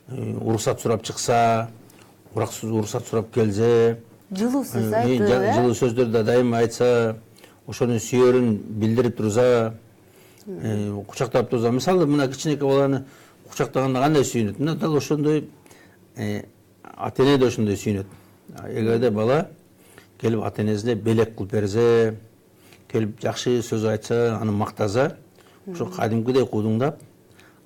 уруксат сурап чыкса, уруксат сурап келсе, Жылуу сөз айтып, жылуу сөздөрдү дайыма айтса, ошону сүйөрүн билдирип турса, кучактап турса. Мисалы, мына кичинекей баланы кучактаганда кандай сүйүнөт? Мына дал ошондой ата эне да ошондой сүйүнөт. Эгерде бала келип ата энесине белек кылып берсе, келип жакшы сөз айтса, аны мактаса, ошо кадимкидей кудуңдап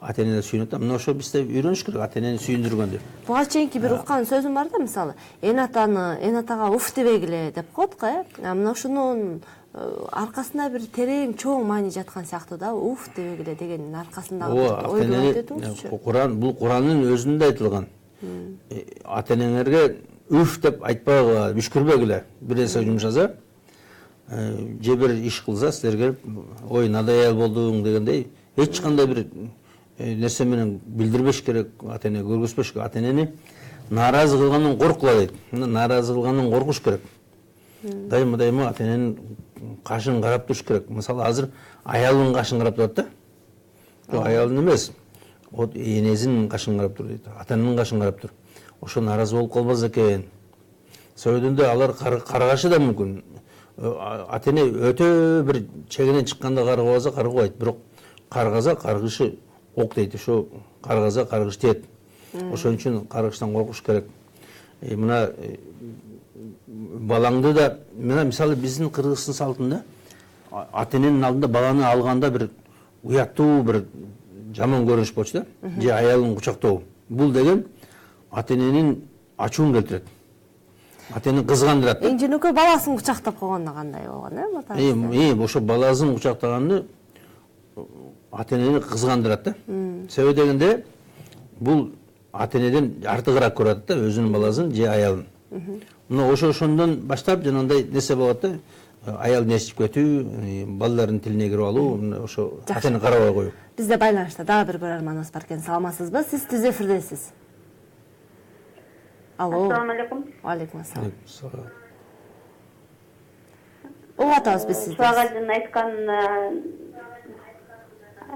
ата эне сүйүнөт. Мына ошо бизде үйрөнүш керек, ата энени сүйүндүргөн деп. Буга чейинки бир уккан сөзүм бар да, мисалы, эне атага уф дебегиле деп коет го, мына ошонун аркасында бир терең чоң маани жаткан сыяктуу да, уф дебегиле дегенин аркасындагы ойлонуп өтүңүзчү. Бул Куранын өзүндө айтылган. Ата энеңерге уф деп айтпагыла, үшкүрбөгүлө. Бир нерсе жумшаса, же бир иш кылса, силерге ой надоел болдуң дегендей, эч кандай бир нерсе менен билдирбеш керек, ата эне көргөзбөш керек. Ата энени нааразы кылгандан коркула дейт. Нааразы кылгандан коркуш керек. Дайыма ата эненин кашын карап туруш керек. Мисалы, азыр аялдын кашын карап турат да. Жок, аялдын эмес, энесинин кашын карап тур дейт. Ата эненин кашын карап тур. Ошо нааразы болуп калбас экен. Сөйдүндө алар каргашы да мүмкүн. Ата эне өтө бир чегинен чыкканда каргабаса каргабайт, бирок каргаса каргышы ок дейт. Ошо каргаса каргыш тиет. Ошон үчүн каргыштан коркуш керек. Мына балаңды да мына мисалы биздин Кыргызстан салтында ата эненин алдында баланы алганда бир уяттуу бир жаман көрүнүш болчу да, же аялын кучактоо. Бул деген ата эненин ачуун келтирет. Ата энени кызгандырат. Эң жөнөкөй баласын кучактап койгондо кандай болгон, Ошо баласын кучактаганды ата энени кызгандырат да. Себеби дегенде бул ата энеден артыгыраак көрөт да өзүнүн баласын же аялын. Мына ошондон баштап жанагындай нерсе болот да. Аялын ээрчип кетүү, балдардын тилине кирип алуу, ошо ата энени карабай коюу. Бизде байланышта дагы бир көрөрманыбыз бар экен. Саламатсызбы? Сиз түз эфирдесиз. Алло. Ассаламу алейкум. Алейкум ассалам. Угуп атабыз биз сизди. Суагажын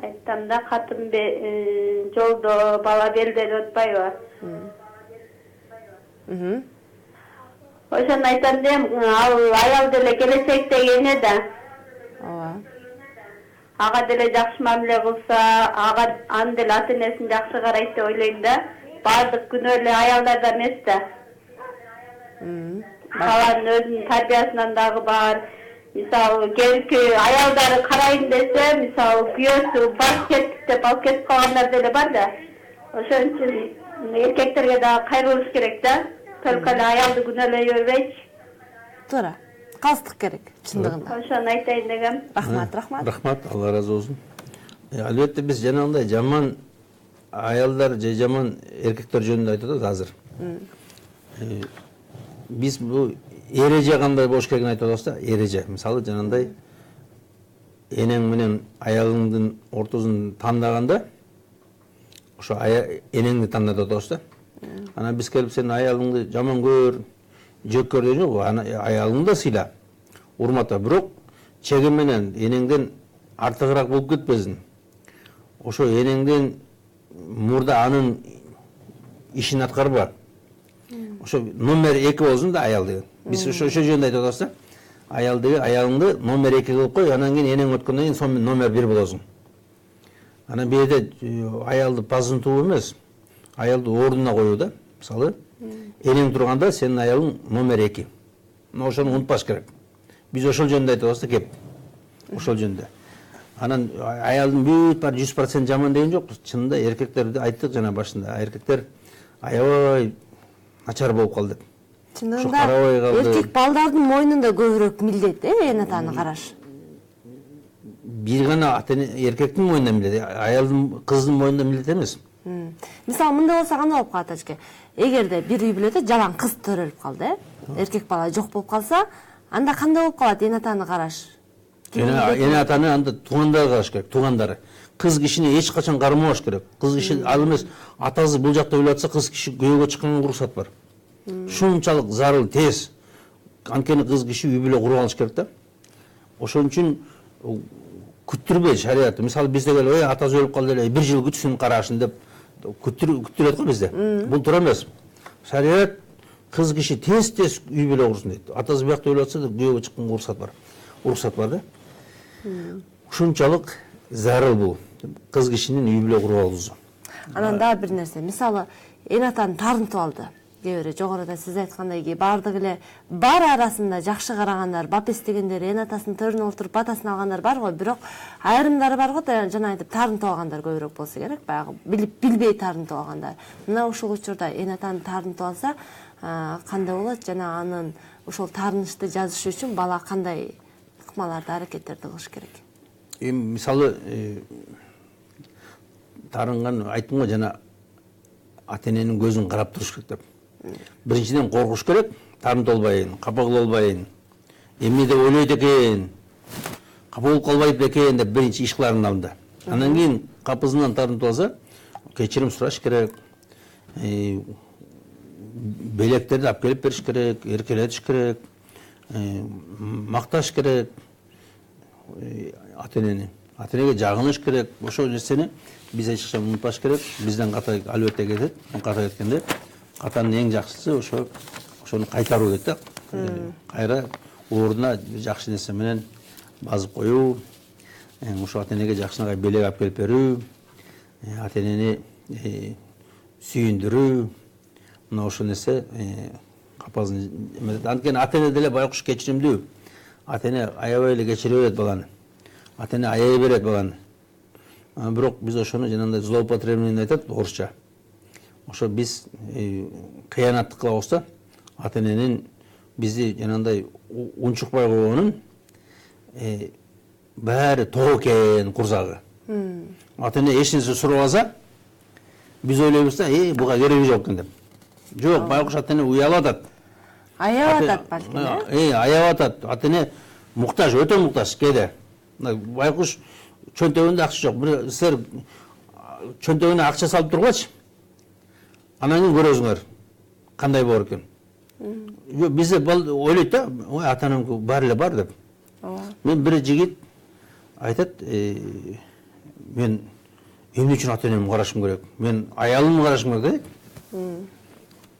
айттам да, катым жолдо бала белдеп атпайбы? Ошону айтам дейм, ал аял деле келечектеги эне да. Ооба. Ага деле жакшы мамиле кылса, ага аны деле ата энесин жакшы карайт деп ойлойм да. Бардык күнөө эле аялдарда эмес да. Баланын өзүнүн тарбиясынан дагы бар. Мисалы, келки аялдары карайын десе, мисалы, күйөөсү барып кеттик деп алып кетип калгандар деле бар да. Ошон үчүн эркектерге дагы кайрылыш керек да. Только эле аялды күнөөлөй бербейчи. Туура. Калыстык керек, чындыгында. Ошону айтайын дегем. Рахмат, рахмат. Рахмат, Алла разы болсун. Албетте биз жанагындай жаман аялдар же жаман эркектер жөнүндө айтып атабыз азыр. Биз бул эреже кандай болуш керегин айтып атабыз да, эреже. Мисалы жанагындай энең менен аялыңдын ортосун тандаганда ошо энеңди танда деп атабыз да. Анан биз келип сен аялыңды жаман көр, жек көр деген жок. Аялыңды да сыйла, урматта, бирок чеги менен энеңден артыгыраак болуп кетпесин. Ошо энеңден мурда анын ишин аткарба. Ошо номер 2 болсун да аял деген. Биз ошо жөнүндө айтып атабыз да. Аялыңды номер 2 кылып кой, анан кийин энең өткөндөн кийин сонун номер 1 болосуң. Анан бул жерде аялды пазынтуу эмес, аялды ордуна коюу да. Мисалы, энең турганда сенин аялың номер 2. Ошону унутпаш керек. Биз ошол жөнүндө айтып атабыз да, кеп. Ошол жөнүндө. Анан аялдын бүт бар 100% жаман деген жокпуз. Чынында эркектерди айттык жана башында. Эркектер аябай начар болуп калды. Чындыгында эркек балдардын мойнунда көбүрөөк милдет, эне атаны караш. Бир гана эркектин мойнунда милдет, аялдын, кыздын мойнунда милдет эмес. Мисалы, мындай болсо кандай болуп калат ажке? Эгерде бир үй бүлөдө жалаң кыз төрөлүп калды, эркек бала жок болуп калса, анда кандай болуп калат эне атаны караш? Эне атаны анда туугандары караш керек, туугандары. Кыз кишини эч качан кармабаш керек. Кыз киши ал эмес, атасы бул жакта ойлоп атса, кыз киши күйөөгө чыкканга уруксат бар. Шунчалык зарыл, тез. Анткени кыз киши үй бүлө куруп алыш керек да. Ошон үчүн күттүрбөй шарият. Мисалы бизде келип, атасы өлүп калды эле, 1 жыл күтсүн карашын деп күттүрөт го бизде. Бул туура эмес. Шарият кыз киши тез-тез үй бүлө курсун дейт. Атасы биякта өлүп атса да күйөөгө чыкканга уруксат бар. Уруксат бар да. Ушунчалык зарыл бул. Кыз кишинин үй бүлө куруп алуусу. Анан дагы бир нерсе, мисалы, эне атаны тарынтып алды. Кээ бирөө жогоруда сиз айткандай бардык эле бар арасында жакшы карагандар, бап эстегендер, эне атасынын төрүнө отуруп батасын алгандар бар го, бирок айрымдары бар го, жана айтып тарынтып алгандар көбүрөөк болсо керек, баягы билбей тарынтып алгандар. Мына ушул учурда эне атаны тарынтып алса, кандай болот жана анын ошол тарынышты жазыш үчүн бала кандай ыкмаларды, аракеттерди кылыш керек? Мисалы, тарынган айттым го, жана ата эненин көзүн карап туруш керек деп. Биринчиден коркуш керек, тарынтып албайын, капа кылып албайын, эмне деп ойлойт экен, капа болуп калбайт экен деп биринчи иш кылардын алдында. Анан кийин капысынан тарынтып алса, кечирим сураш керек, белектерди алып келип бериш керек, эркелетиш керек, макташ керек ата энени. Ата энеге жагыныш керек. Ошол нерсени биз эч качан унутпаш керек. Бизден ката албетте кетет. Ката кеткенде катанын эң жакшысы ошону кайтаруу дейт да. Кайра ордуна жакшы нерсе менен базып коюу, ошо ата энеге жакшынакай белек алып келип берүү, ата энени сүйүндүрүү, мына ошол нерсе капазын эметет. Анткени ата эне деле байкуш кечиримдүү. Ата эне аябай эле кечире берет баланы. Ата эне аяй берет баланы. Бирок биз ошону жанагындай злоупотребление айтат орусча. Ошо биз кыянаттык кылабыз да. Ата эненин бизди жанагындай унчукпай койгонун баары тоо экен курсагы. Ата эне эч нерсе сурабаса, биз ойлойбуз да, буга кереги жок экен деп. Жок, байкуш ата эне уялып атат. Аябап атат балким, аябап атат. Ата эне муктаж, өтө муктаж кээде. Байкуш чөнтөгүндө акча жок. Бир силер чөнтөгүнө акча салып тургачы. Анан кийин көрөсүңөр кандай болор экен. Бизде ойлойт да, ой ата-энем баары эле бар деп. Мен бир жигит айтат, мен эмне үчүн ата-энемди карашым керек? Мен аялымды карашым керек да.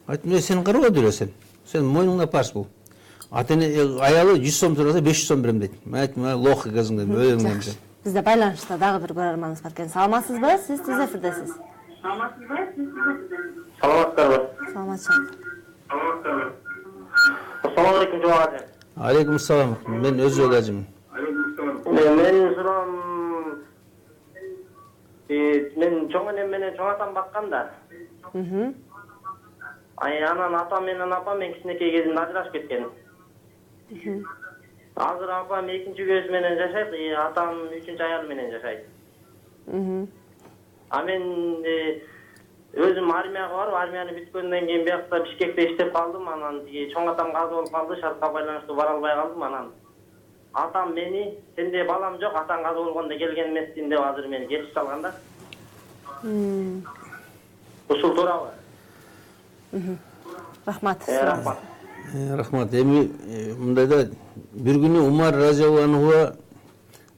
Айттым, сен карабады эле сен. Сен мойнуңда парс бул. Ата-эне аялы 100 сом сураса 500 сом берем дейт. Мен айттым, лох экенсиң деп, өлөңдөн деп. Бизде байланышта дагы бир көрөрманыбыз бар экен. Саламатсызбы? Сиз Түз эфирдесиз. Саламатсыздарбы? Саламатчылык. Ассаламу алейкум, Жомак ата. Алейкум салам. Мен өзү ажымын. Менин суроом, мен чоң энем менен чоң атам баккан да. Анан атам менен апам мен кичинекей кезимде ажырашып кеткен. Азыр апам экинчи күйөөсү менен жашайт, атам үчүнчү аялы менен жашайт. Мен өзүм армияга барып, армияны бүткөндөн кийин биякта Бишкекте иштеп калдым. Анан чоң атам каза болуп калды, шартка байланыштуу бара албай калдым. Анан атам мени, сенде балам жок, атаң каза болгондо келген эмессиң деп азыр мени кетип салган да. Ушул туурабы? Рахмат. Рахмат. Рахмат. Эми мындайда бир күнү Умар разияллаху анхуга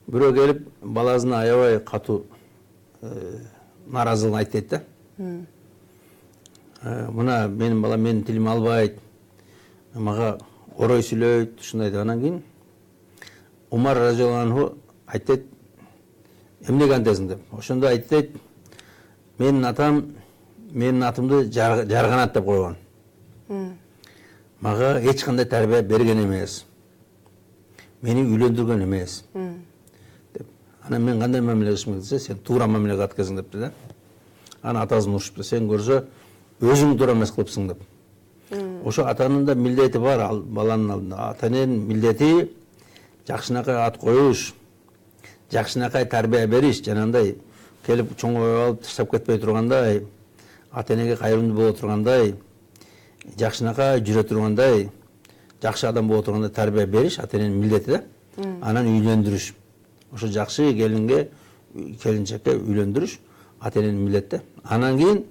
бирөө келип баласына аябай катуу наразылыгын айтты да. Мына менин балам менин тилимди албайт, мага орой сүйлөйт, ушундай деп. Анан кийин Умар разияллаху анху айтты, эмнеге антесиң деп. Ошондо айтты, менин атам менин атымды жарганат деп койгон. Мага эч кандай тарбия берген эмес. Мени үйлөндүргөн эмес. Деп. Анан мен кандай мамиле кылышым керек десе, сен туура мамиле кылат экенсиң депти да. Анан атасын урушупту, сен көрсө өзүң туура эмес кылыпсың деп. Ошо атанын да милдети бар баланын алдында. Атанын милдети жакшынакай ат коюш, жакшынакай тарбия бериш, жанагындай келип чоңоюп алып таштап кетпей тургандай, ата-энеге кайрымдуу боло тургандай, жакшынакай жүрө тургандай, жакшы адам боло тургандай тарбия бериш ата-эненин милдети да. Анан үйлөндүрүш. Ошо жакшы келинчекке үйлөндүрүш ата-эненин милдети. Анан кийин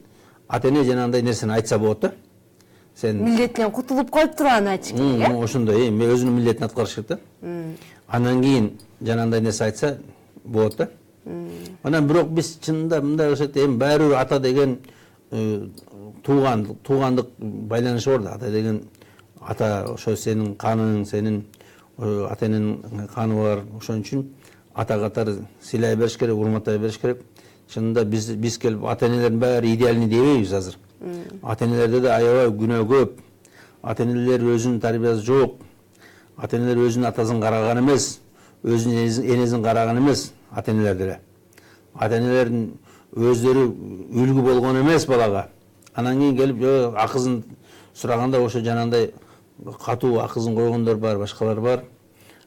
ата-эне жанагындай нерсени айтса болот да. Сен Милдетинен кутулуп коюп турганын айтыш керек, э? Ошондой, өзүнүн милдетин аткарыш керек да. Анан кийин жанагындай нерсе айтса болот да. Анан бирок биз чынында мындай кылышат, эми баары бир ата деген туугандык байланышы бар да. Ата деген ата ошо сенин каның, сенин ата-эненин каны бар. Ошон үчүн ата катары сыйлай бериш керек, урматтай бериш керек. Чынында биз келип ата-энелердин баары идеальный дебейбиз азыр. Ата-энелерде да аябай күнөө көп. Ата-энелер өзүнүн тарбиясы жок. Ата-энелер өзүнүн атасын караган эмес, өзүнүн энесин караган эмес ата-энелер деле. Ата-энелердин өздөрү үлгү болгон эмес балага. Анан кийин келип акызын сураганда ошо жанагындай катуу акызын койгондор бар, башкалар бар.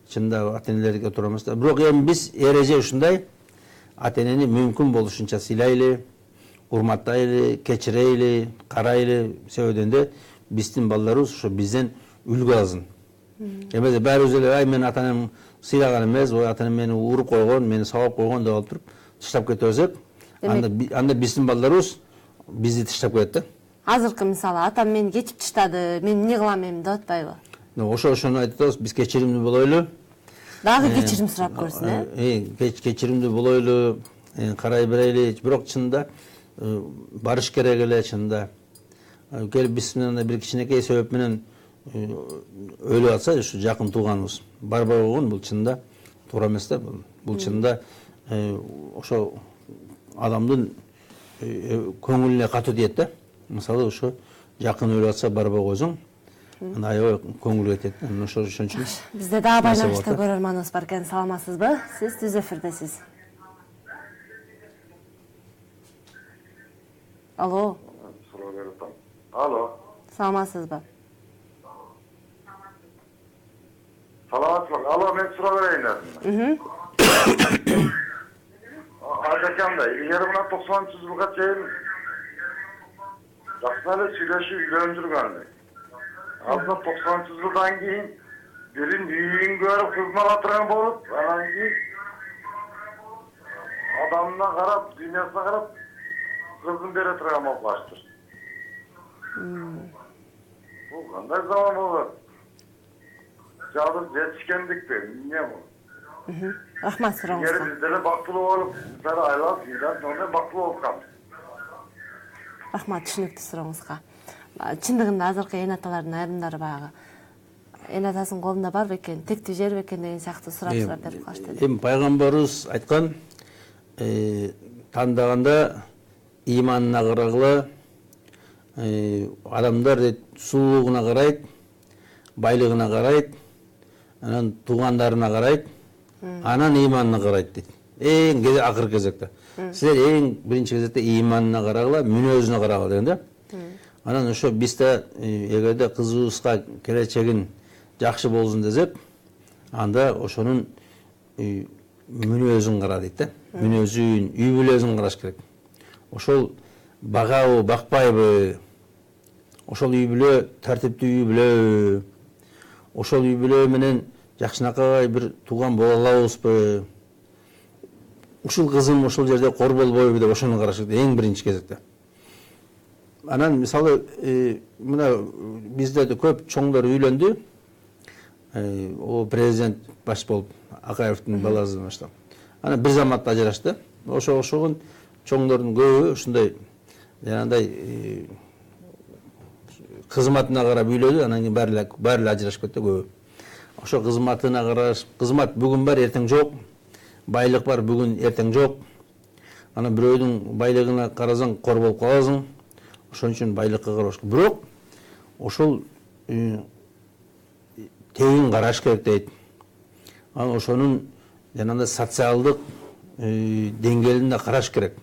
Чында ата-энелерге туура эмес да. Бирок эми биз эреже ушундай, ата-энени мүмкүн болушунча сыйлайлы, урматтайлы, кечирейли, карайлы, себебинен де биздин балдарыбыз ошо бизден үлгү алсын. Эмесе баарыбыз эле мен ата-энем сыйлаган эмес, ата-энем мени уруп койгон, мени сабап койгон деп алып туруп таштап кете берсек, анда биздин балдарыбыз бизди таштап кетет да. Азыркы мисалы атам мени кечип таштады, мен эмне кылам эми деп атпайбы? Ошону айтып атабыз, биз кечиримдүү болойлу. Дагы кечирим сурап көрсүн, э? Кечиримдүү болойлу, карай берели, бирок чынында барыш керек эле чынында. Келип биз менен бир кичинекей себеп менен өлүп атса, ушу жакын тууганыбыз барбай койгон, бул чынында туура эмес да. Бул чынында ошо адамдын көңүлүнө катуу тиет да. Мисалы ошо жакын өлүп атса барбай койсоң, аябай көңүл кетет. Ошон үчүн Бизде дагы Нерсе байланышта болот, көрөрманыбыз бар экен. Саламатсызбы? Сиз түз эфирдесиз. Алло, Алло. саламатсызбы? Саламатсызбы. Алло, мен суроо берейин дедим. Айтакамда, эгер мына 90-жылга чейин жакшы эле сүйлөшүп үйлөнүп жүргөндү. Азыр 90-жылдан кийин бирин үйүн көрүп кызын ала турган болуп, анан кийин адамына карап, дүйнөсүнө карап кызын бере турган болуп калыштыр. Бул кандай заман болот? Жабыр жетишкендикпи, эмне бул? Рахмат Эгер сурооңузга. биз деле бактылуу болуп, мисалы айлап, ыйлап, сондай бактылуу болуп калдык. Рахмат түшүнүктүү сурооңузга. Чындыгында азыркы эн аталардын айрымдары баягы эн атасынын колунда бар бекен, тектүү жер бекен деген сыяктуу сурап берип калышты. Эми пайгамбарыбыз айткан, тандаганда иманына карагыла, адамдар сулуулугуна карайт, байлыгына карайт, анан туугандарына карайт, анан иманына карайт дейт. Эң акыркы кезекте. Силер эң биринчи кезекте иманына карагыла, мүнөзүнө карагыла деген да. Анан ошо бизде эгерде кызыбызга келечегин жакшы болсун десек, анда ошонун мүнөзүн кара дейт да. Мүнөзүн, үй бүлөсүн караш керек. Ошол багабы, бакпайбы, ошол үй бүлө тартиптүү үй бүлө, ошол үй бүлө менен жакшынакай бир тууган боло алабызбы, ушул кызым ошол жерде кор болбойбу деп ошону караш керек эң биринчи кезекте. Анан мисалы мына бизде көп чоңдор үйлөндү. О президент баш болуп Акаевдин баласы баштап. Анан бир заматта ажырашты. Ошо ошогон чоңдордун көбү ушундай жанагындай кызматына карап үйлөдү, анан кийин баары эле ажырашып кетти көбү. Ошо кызматына караш, кызмат бүгүн бар, эртең жок. Байлык бар, бүгүн эртең жок. Анан бирөөдүн байлыгына карасаң кор болуп каласың. Ошон үчүн байлыкка караш керек. Бирок ошол тегин караш керек дейт. Анан ошонун жанагындай социалдык деңгээлин да караш керек.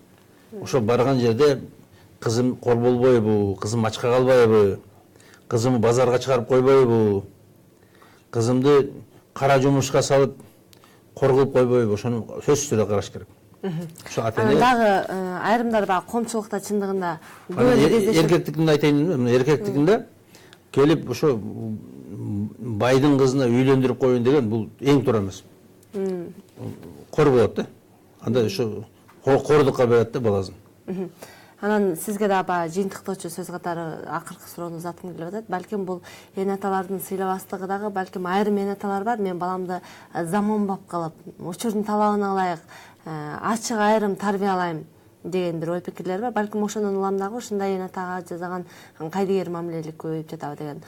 Ошо барган жерде кызым кор болбойбу, кызым ачка калбайбы, кызымды базарга чыгарып койбойбу, кызымды кара жумушка салып кор кылып койбойбу, ошону сөзсүз түрдө караш керек. Ошо ата-эне Дагы айрымдар баягы коомчулукта чындыгында көбү эркектикинде айтайын, эркектикинде келип ошо байдын кызына үйлөндүрүп коюн деген бул эң туура эмес. Кор болот да. Анда ошо кордукка берет да баласын. Анан сизге да баягы жыйынтыктоочу сөз катары акыркы суроону узаткым келип атат. Балким бул эн аталардын сыйлабастыгы дагы, балким айрым эн аталар бар. Мен баламды заманбап кылып, учурдун талабына ылайык ачык айрым тарбиялайм деген бир ой пикирлер бар. Балким ошонун улам дагы ушундай эн атага жасаган кайдыгер мамилелик көбөйүп жатабы деген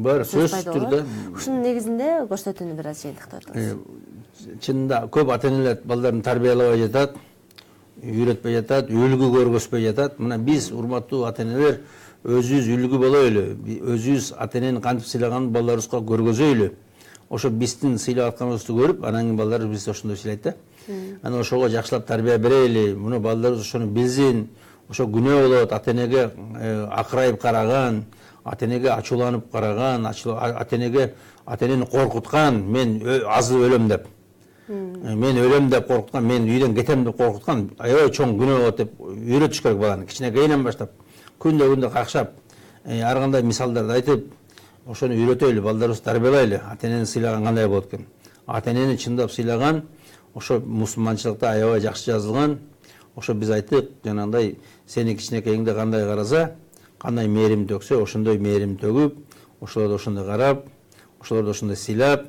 бар, сөзсүз түрдө. Ушунун негизинде көрсөтүүнү бир аз жыйынтыктоотуңуз. Чынында көп ата-энелер балдарын тарбиялабай жатат, үйрөтпөй жатат, үлгү көргөзбөй жатат. Мына биз урматтуу ата-энелер өзүбүз үлгү болойлу, өзүбүз ата-энени кантип сыйлаганын балдарыбызга көргөзөйлү. Ошо биздин сыйлап атканыбызды көрүп, анан кийин балдар бизди ошондой сыйлайт да. Анан ошого жакшылап тарбия берели, муну балдарыбыз ошону билсин. Ошо күнөө болот, ата-энеге акырайып караган, ата-энеге ачууланып караган, ата-энени коркуткан, мен азыр өлөм деп. Мен өлөм деп коркуткан, мен үйдөн кетем деп коркуткан, аябай чоң күнөө болот деп үйрөтүш керек баланы. Кичинекейинен баштап, күндө какшап, ар кандай мисалдарды айтып, ошону үйрөтөйлү, балдарыбызды тарбиялайлы. Ата-энени сыйлаган кандай болот экен? Ата-энени чындап сыйлаган, ошо мусулманчылыкта аябай жакшы жазылган. Ошо биз айттык, жанагындай сени кичинекейиңде кандай караса, кандай мээрим төксө, ошондой мээрим төгүп, ошолорду ошондой карап, ошолорду ошондой сыйлап,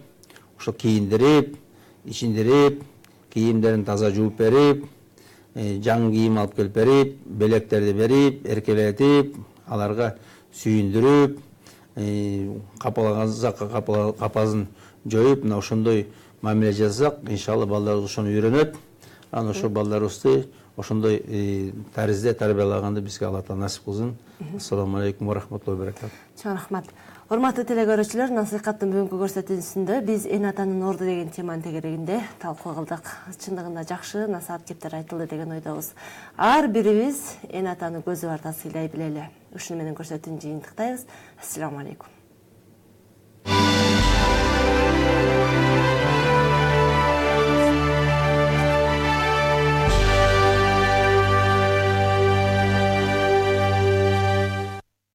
ошо кийиндирип, ичиндирип, кийимдерин таза жууп берип, жаңы кийим алып келип берип, белектерди берип, эркелетип, аларга сүйүндүрүп, капазын жоюп, мына ошондой мамиле жасасак, иншалла балдарыбыз ошону үйрөнөт. Анан ошо балдарыбызды ошондой таризде тарбиялаганды бизге Алла Таала насип кылсын. Ассаламу алейкум ва рахматуллахи ва баракатух. Чоң рахмат. Урматтуу телегөрүүчүлөр, насихаттын бүгүнкү көрсөтүүсүндө биз эн атанын орду деген теманын тегерегинде талкуу кылдык. Чындыгында жакшы насаат кептер айтылды деген ойдобуз. Ар бирибиз эн атаны көзү барда сыйлай билели. Ушуну менен көрсөтүүнү жыйынтыктайбыз. Ассаламу алейкум.